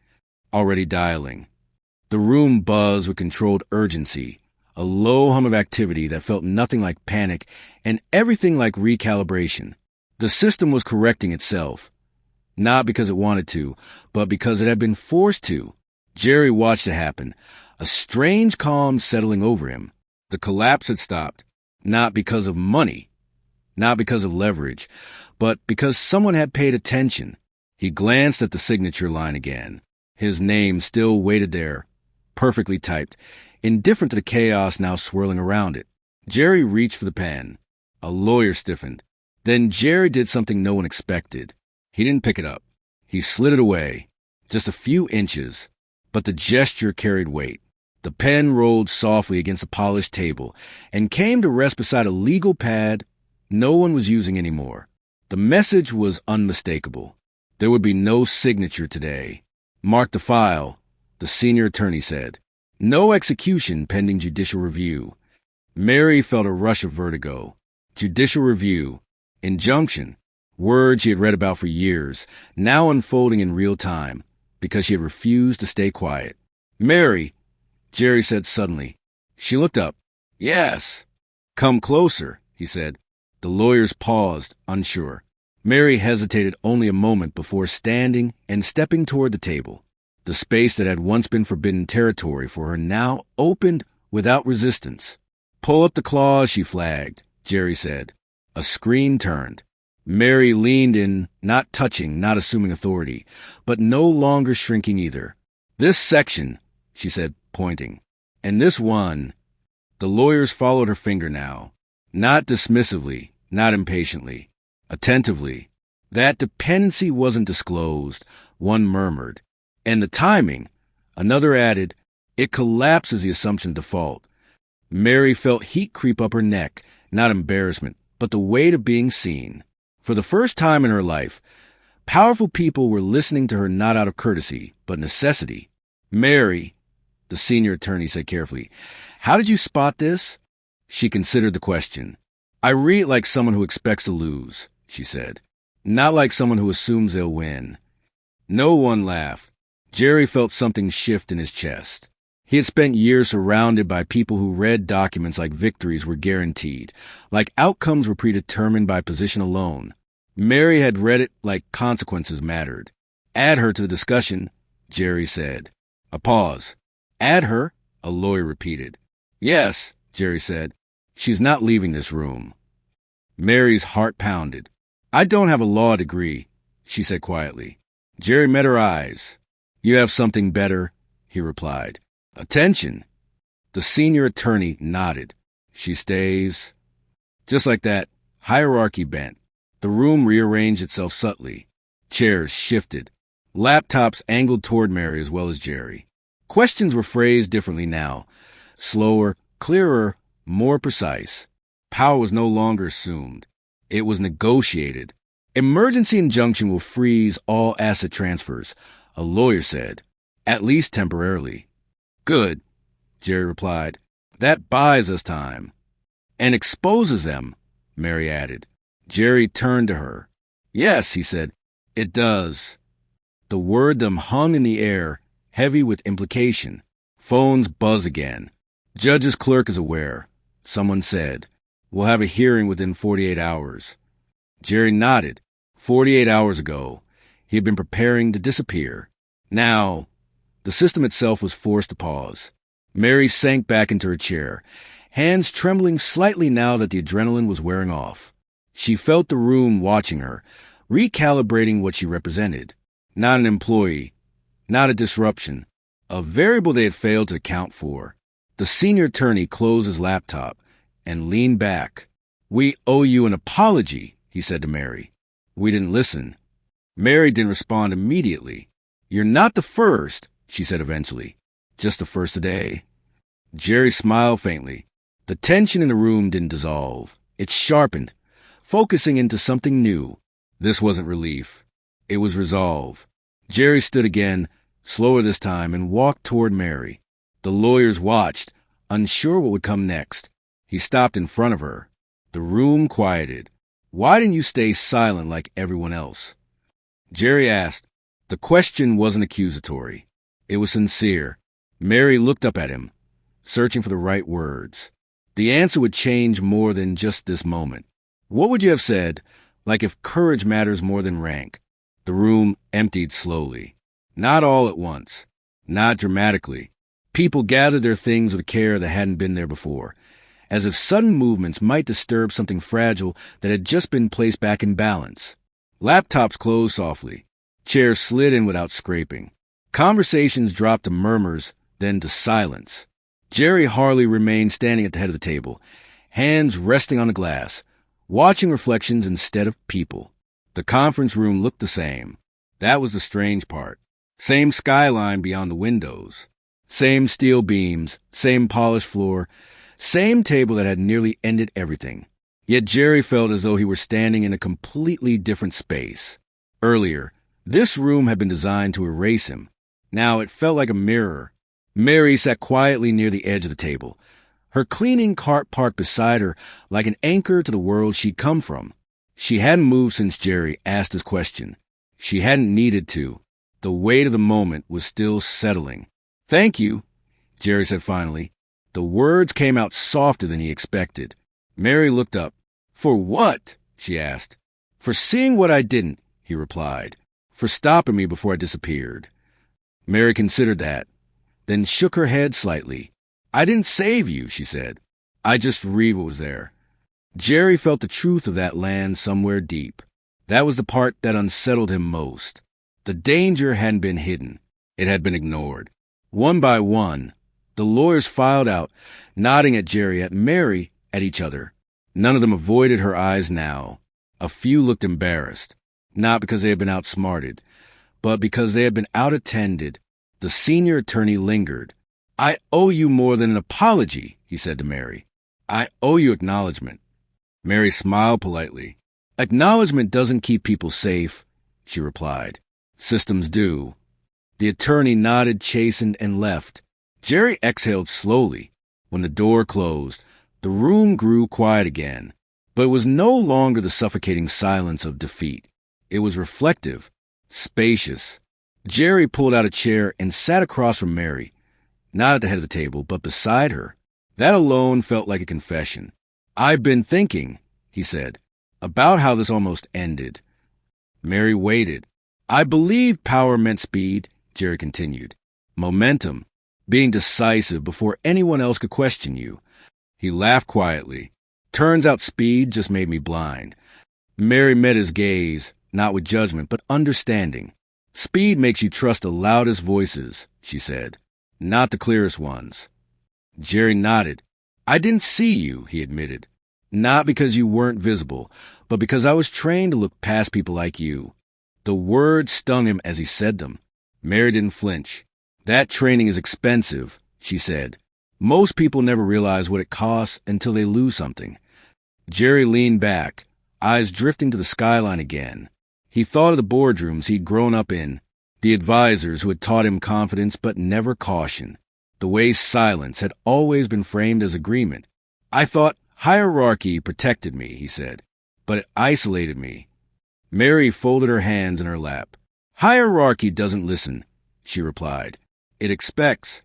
Already dialing. The room buzzed with controlled urgency, a low hum of activity that felt nothing like panic and everything like recalibration. The system was correcting itself, not because it wanted to, but because it had been forced to. Jerry watched it happen, a strange calm settling over him. The collapse had stopped, not because of money, not because of leverage, but because someone had paid attention. He glanced at the signature line again. His name still waited there, perfectly typed, indifferent to the chaos now swirling around it. Jerry reached for the pen. A lawyer stiffened. Then Jerry did something no one expected. He didn't pick it up. He slid it away, just a few inches, but the gesture carried weight. The pen rolled softly against the polished table and came to rest beside a legal pad no one was using anymore. The message was unmistakable. There would be no signature today. "Mark the file," the senior attorney said. "No execution pending judicial review." Mary felt a rush of vertigo. Judicial review. Injunction. Words she had read about for years, now unfolding in real time, because she had refused to stay quiet. "Mary," Jerry said suddenly. She looked up. "Yes." "Come closer," he said. The lawyers paused, unsure. Mary hesitated only a moment before standing and stepping toward the table. The space that had once been forbidden territory for her now opened without resistance. "Pull up the clause," she flagged, Jerry said. A screen turned. Mary leaned in, not touching, not assuming authority, but no longer shrinking either. "This section," she said, pointing. "And this one." The lawyers followed her finger now, not dismissively, not impatiently, attentively. That dependency wasn't disclosed, one murmured. "And the timing," another added, "it collapses the assumption default." Mary felt heat creep up her neck, not embarrassment, but the weight of being seen. For the first time in her life, powerful people were listening to her not out of courtesy, but necessity. "Mary," the senior attorney said carefully, "how did you spot this?" She considered the question. "I read like someone who expects to lose," she said, "not like someone who assumes they'll win." No one laughed. Jerry felt something shift in his chest. He had spent years surrounded by people who read documents like victories were guaranteed, like outcomes were predetermined by position alone. Mary had read it like consequences mattered. "Add her to the discussion," Jerry said. A pause. "Add her," a lawyer repeated. "Yes," Jerry said. "She's not leaving this room." Mary's heart pounded. "I don't have a law degree," she said quietly. Jerry met her eyes. "You have something better," he replied. "Attention." The senior attorney nodded. "She stays." Just like that, hierarchy bent. The room rearranged itself subtly. Chairs shifted. Laptops angled toward Mary as well as Jerry. Questions were phrased differently now. Slower, clearer, more precise. Power was no longer assumed. It was negotiated. Emergency injunction will freeze all asset transfers, a lawyer said. At least temporarily. Good, Jerry replied. That buys us time. And exposes them, Mary added. Jerry turned to her. Yes, he said, it does. The word them hung in the air, heavy with implication. Phones buzz again. Judge's clerk is aware. Someone said, we'll have a hearing within 48 hours. Jerry nodded. 48 hours ago, he had been preparing to disappear. Now, the system itself was forced to pause. Mary sank back into her chair, hands trembling slightly now that the adrenaline was wearing off. She felt the room watching her, recalibrating what she represented. Not an employee, not a disruption, a variable they had failed to account for. The senior attorney closed his laptop and leaned back. We owe you an apology, he said to Mary. We didn't listen. Mary didn't respond immediately. You're not the first, she said eventually. Just the first today. Jerry smiled faintly. The tension in the room didn't dissolve. It sharpened, focusing into something new. This wasn't relief. It was resolve. Jerry stood again, slower this time, and walked toward Mary. The lawyers watched, unsure what would come next. He stopped in front of her. The room quieted. Why didn't you stay silent like everyone else? Jerry asked. The question wasn't accusatory. It was sincere. Mary looked up at him, searching for the right words. The answer would change more than just this moment. What would you have said, like if courage matters more than rank? The room emptied slowly. Not all at once. Not dramatically. People gathered their things with a care that hadn't been there before, as if sudden movements might disturb something fragile that had just been placed back in balance. Laptops closed softly. Chairs slid in without scraping. Conversations dropped to murmurs, then to silence. Jerry Harley remained standing at the head of the table, hands resting on the glass, watching reflections instead of people. The conference room looked the same. That was the strange part. Same skyline beyond the windows. Same steel beams, same polished floor, same table that had nearly ended everything. Yet Jerry felt as though he were standing in a completely different space. Earlier, this room had been designed to erase him. Now it felt like a mirror. Mary sat quietly near the edge of the table, her cleaning cart parked beside her like an anchor to the world she'd come from. She hadn't moved since Jerry asked his question. She hadn't needed to. The weight of the moment was still settling. Thank you, Jerry said finally. The words came out softer than he expected. Mary looked up. For what? She asked. For seeing what I didn't, he replied. For stopping me before I disappeared. Mary considered that, then shook her head slightly. I didn't save you, she said. I just read what was there. Jerry felt the truth of that land somewhere deep. That was the part that unsettled him most. The danger hadn't been hidden. It had been ignored. One by one, the lawyers filed out, nodding at Jerry, at Mary, at each other. None of them avoided her eyes now. A few looked embarrassed, not because they had been outsmarted, but because they had been out-attended. The senior attorney lingered. I owe you more than an apology, he said to Mary. I owe you acknowledgement. Mary smiled politely. Acknowledgement doesn't keep people safe, she replied. Systems do. The attorney nodded, chastened, and left. Jerry exhaled slowly. When the door closed, the room grew quiet again. But it was no longer the suffocating silence of defeat. It was reflective, spacious. Jerry pulled out a chair and sat across from Mary, not at the head of the table, but beside her. That alone felt like a confession. I've been thinking, he said, about how this almost ended. Mary waited. I believe power meant speed, Jerry continued. Momentum, being decisive before anyone else could question you. He laughed quietly. Turns out speed just made me blind. Mary met his gaze, not with judgment, but understanding. Speed makes you trust the loudest voices, she said, not the clearest ones. Jerry nodded. I didn't see you, he admitted. Not because you weren't visible, but because I was trained to look past people like you. The words stung him as he said them. Mary didn't flinch. "That training is expensive," she said. "Most people never realize what it costs until they lose something." Jerry leaned back, eyes drifting to the skyline again. He thought of the boardrooms he'd grown up in, the advisors who had taught him confidence but never caution, the way silence had always been framed as agreement. "I thought hierarchy protected me," he said, "but it isolated me." Mary folded her hands in her lap. "Hierarchy doesn't listen," she replied. "It expects."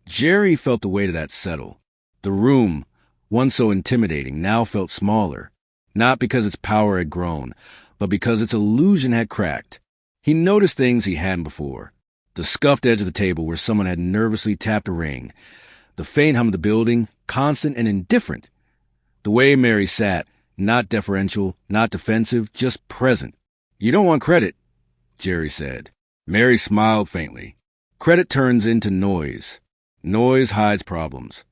Jerry felt the weight of that settle. The room, once so intimidating, now felt smaller, not because its power had grown, but because its illusion had cracked. He noticed things he hadn't before. The scuffed edge of the table where someone had nervously tapped a ring. The faint hum of the building, constant and indifferent. The way Mary sat, not deferential, not defensive, just present. "You don't want credit," Jerry said. Mary smiled faintly. "Credit turns into noise. Noise hides problems."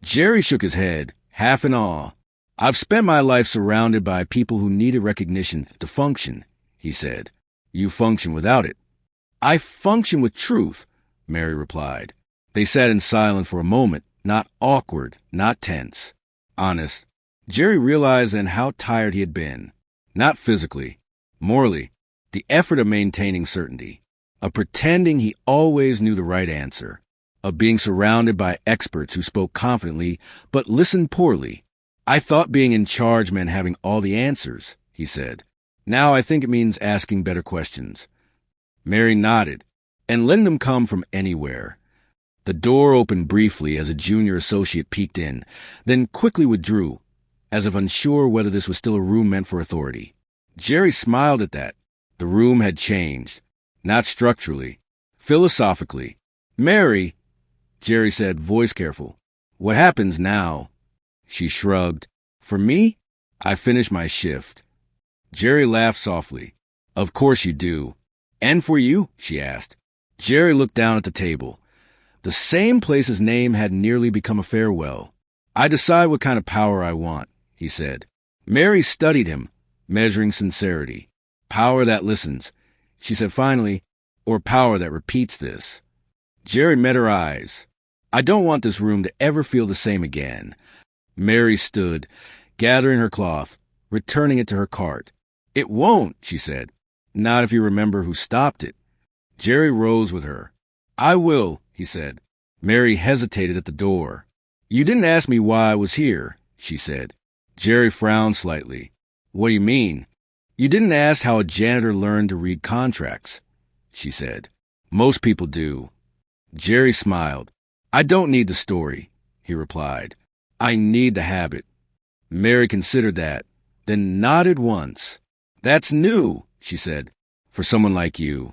Jerry shook his head, half in awe. "I've spent my life surrounded by people who needed recognition to function," he said. "You function without it." "I function with truth," Mary replied. They sat in silence for a moment, not awkward, not tense. Honest. Jerry realized then how tired he had been. Not physically, morally, the effort of maintaining certainty, of pretending he always knew the right answer, of being surrounded by experts who spoke confidently but listened poorly. "I thought being in charge meant having all the answers," he said. "Now I think it means asking better questions." Mary nodded, "and letting them come from anywhere." The door opened briefly as a junior associate peeked in, then quickly withdrew, as if unsure whether this was still a room meant for authority. Jerry smiled at that. The room had changed, not structurally, philosophically. "Mary," Jerry said, voice careful, "what happens now?" She shrugged. "For me, I finish my shift." Jerry laughed softly. "Of course you do." "And for you?" she asked. Jerry looked down at the table. The same place his name had nearly become a farewell. "I decide what kind of power I want," he said. Mary studied him, measuring sincerity. "Power that listens," she said finally, "or power that repeats this." Jerry met her eyes. "I don't want this room to ever feel the same again." Mary stood, gathering her cloth, returning it to her cart. "It won't," she said. "Not if you remember who stopped it." Jerry rose with her. "I will," he said. Mary hesitated at the door. "You didn't ask me why I was here," she said. Jerry frowned slightly. "What do you mean?" "You didn't ask how a janitor learned to read contracts," she said. "Most people do." Jerry smiled. "I don't need the story," he replied. "I need the habit." Mary considered that, then nodded once. "That's new," she said, "for someone like you."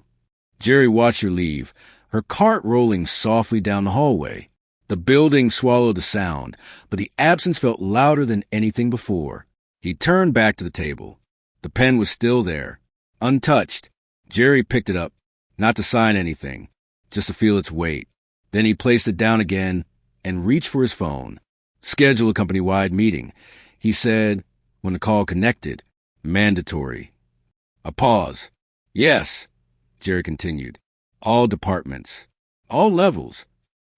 Jerry watched her leave, her cart rolling softly down the hallway. The building swallowed the sound, but the absence felt louder than anything before. He turned back to the table. The pen was still there, untouched. Jerry picked it up, not to sign anything, just to feel its weight. Then he placed it down again and reached for his phone. "Schedule a company-wide meeting," he said when the call connected. "Mandatory." A pause. "Yes," Jerry continued. "All departments. All levels."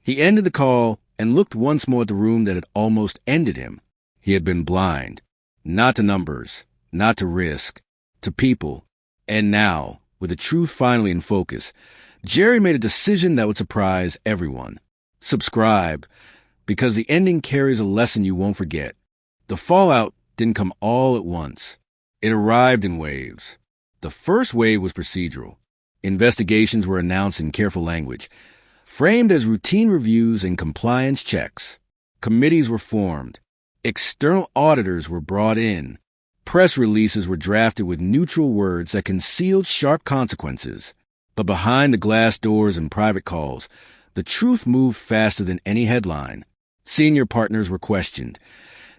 He ended the call and looked once more at the room that had almost ended him. He had been blind. Not to numbers, not to risk, to people. And now, with the truth finally in focus, Jerry made a decision that would surprise everyone. Subscribe, because the ending carries a lesson you won't forget. The fallout didn't come all at once. It arrived in waves. The first wave was procedural. Investigations were announced in careful language, framed as routine reviews and compliance checks. Committees were formed. External auditors were brought in. Press releases were drafted with neutral words that concealed sharp consequences. But behind the glass doors and private calls, the truth moved faster than any headline. Senior partners were questioned.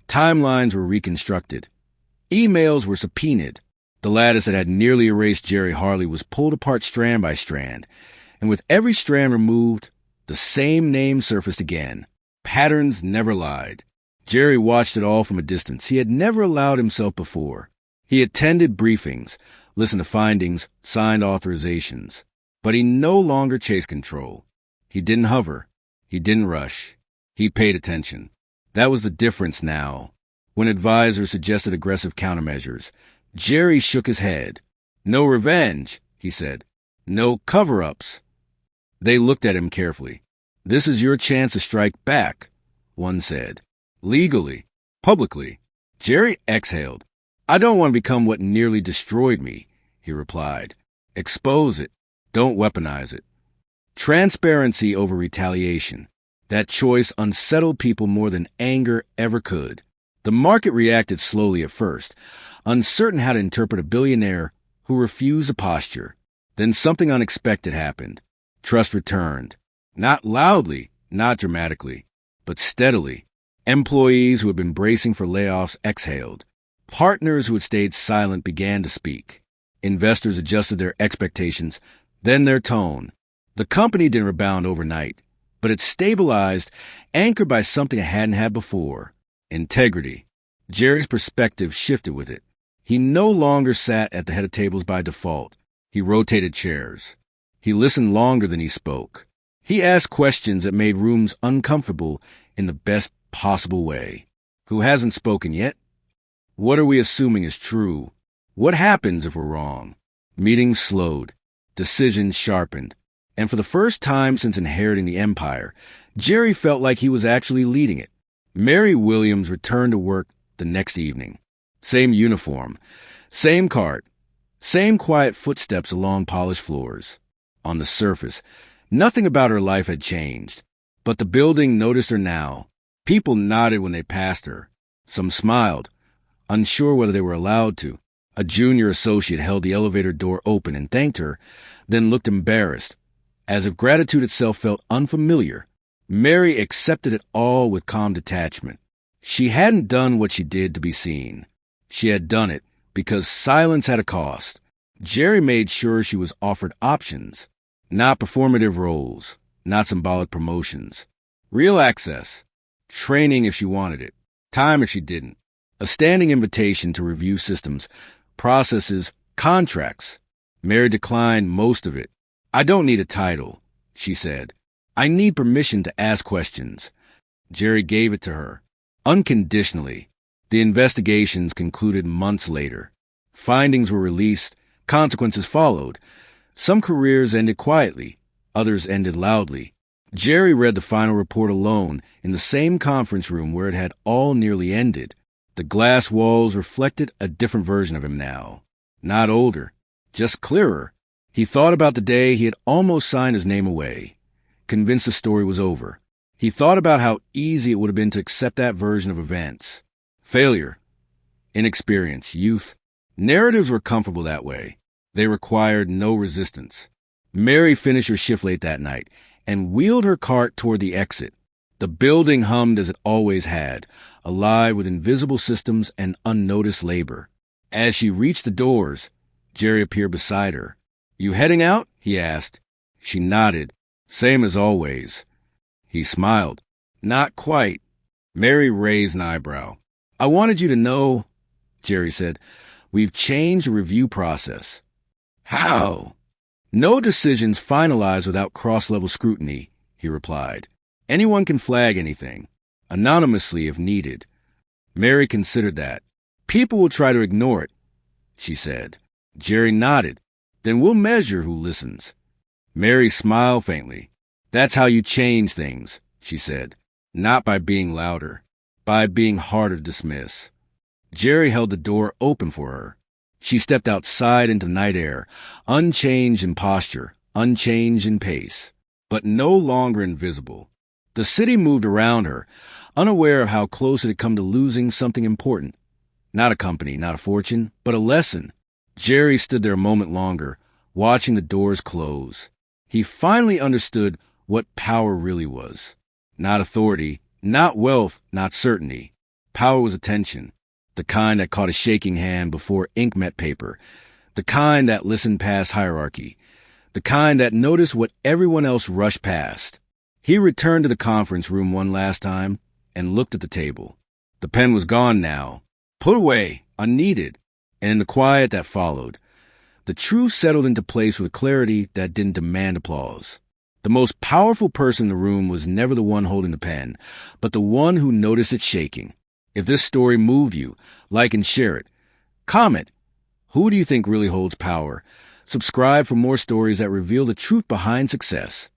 Timelines were reconstructed. Emails were subpoenaed. The lattice that had nearly erased Jerry Harley was pulled apart strand by strand, and with every strand removed, the same name surfaced again. Patterns never lied. Jerry watched it all from a distance. He had never allowed himself before. He attended briefings, listened to findings, signed authorizations. But he no longer chased control. He didn't hover. He didn't rush. He paid attention. That was the difference now. When advisors suggested aggressive countermeasures, Jerry shook his head. No revenge, he said. No cover-ups. They looked at him carefully. This is your chance to strike back, one said. Legally. Publicly. Jerry exhaled. I don't want to become what nearly destroyed me, he replied. Expose it. Don't weaponize it. Transparency over retaliation. That choice unsettled people more than anger ever could. The market reacted slowly at first, uncertain how to interpret a billionaire who refused a posture. Then something unexpected happened. Trust returned. Not loudly, not dramatically, but steadily. Employees who had been bracing for layoffs exhaled. Partners who had stayed silent began to speak. Investors adjusted their expectations, then their tone. The company didn't rebound overnight, but it stabilized, anchored by something it hadn't had before. Integrity. Jerry's perspective shifted with it. He no longer sat at the head of tables by default. He rotated chairs. He listened longer than he spoke. He asked questions that made rooms uncomfortable in the best possible way. Who hasn't spoken yet? What are we assuming is true? What happens if we're wrong? Meetings slowed. Decisions sharpened. And for the first time since inheriting the empire, Jerry felt like he was actually leading it. Mary Williams returned to work the next evening. Same uniform, same cart, same quiet footsteps along polished floors. On the surface, nothing about her life had changed. But the building noticed her now. People nodded when they passed her. Some smiled, unsure whether they were allowed to. A junior associate held the elevator door open and thanked her, then looked embarrassed, as if gratitude itself felt unfamiliar. Mary accepted it all with calm detachment. She hadn't done what she did to be seen. She had done it because silence had a cost. Jerry made sure she was offered options, not performative roles, not symbolic promotions. Real access, training if she wanted it, time if she didn't, a standing invitation to review systems, processes, contracts. Mary declined most of it. I don't need a title, she said. I need permission to ask questions. Jerry gave it to her, unconditionally. The investigations concluded months later. Findings were released, consequences followed. Some careers ended quietly, others ended loudly. Jerry read the final report alone in the same conference room where it had all nearly ended. The glass walls reflected a different version of him now. Not older, just clearer. He thought about the day he had almost signed his name away, convinced the story was over. He thought about how easy it would have been to accept that version of events. Failure, inexperience, youth. Narratives were comfortable that way. They required no resistance. Mary finished her shift late that night and wheeled her cart toward the exit. The building hummed as it always had, alive with invisible systems and unnoticed labor. As she reached the doors, Jerry appeared beside her. You heading out? He asked. She nodded. Same as always. He smiled. Not quite. Mary raised an eyebrow. I wanted you to know, Jerry said, we've changed the review process. How? No decisions finalized without cross-level scrutiny, he replied. Anyone can flag anything, anonymously if needed. Mary considered that. People will try to ignore it, she said. Jerry nodded. Then we'll measure who listens. Mary smiled faintly. That's how you change things, she said. Not by being louder, by being harder to dismiss. Jerry held the door open for her. She stepped outside into night air, unchanged in posture, unchanged in pace, but no longer invisible. The city moved around her, unaware of how close it had come to losing something important. Not a company, not a fortune, but a lesson. Jerry stood there a moment longer, watching the doors close. He finally understood what power really was. Not authority, not wealth, not certainty. Power was attention, the kind that caught a shaking hand before ink met paper, the kind that listened past hierarchy, the kind that noticed what everyone else rushed past. He returned to the conference room one last time and looked at the table. The pen was gone now, put away, unneeded, and in the quiet that followed, The truth settled into place with clarity that didn't demand applause. The most powerful person in the room was never the one holding the pen, but the one who noticed it shaking. If this story moved you, like and share it. Comment, who do you think really holds power? Subscribe for more stories that reveal the truth behind success.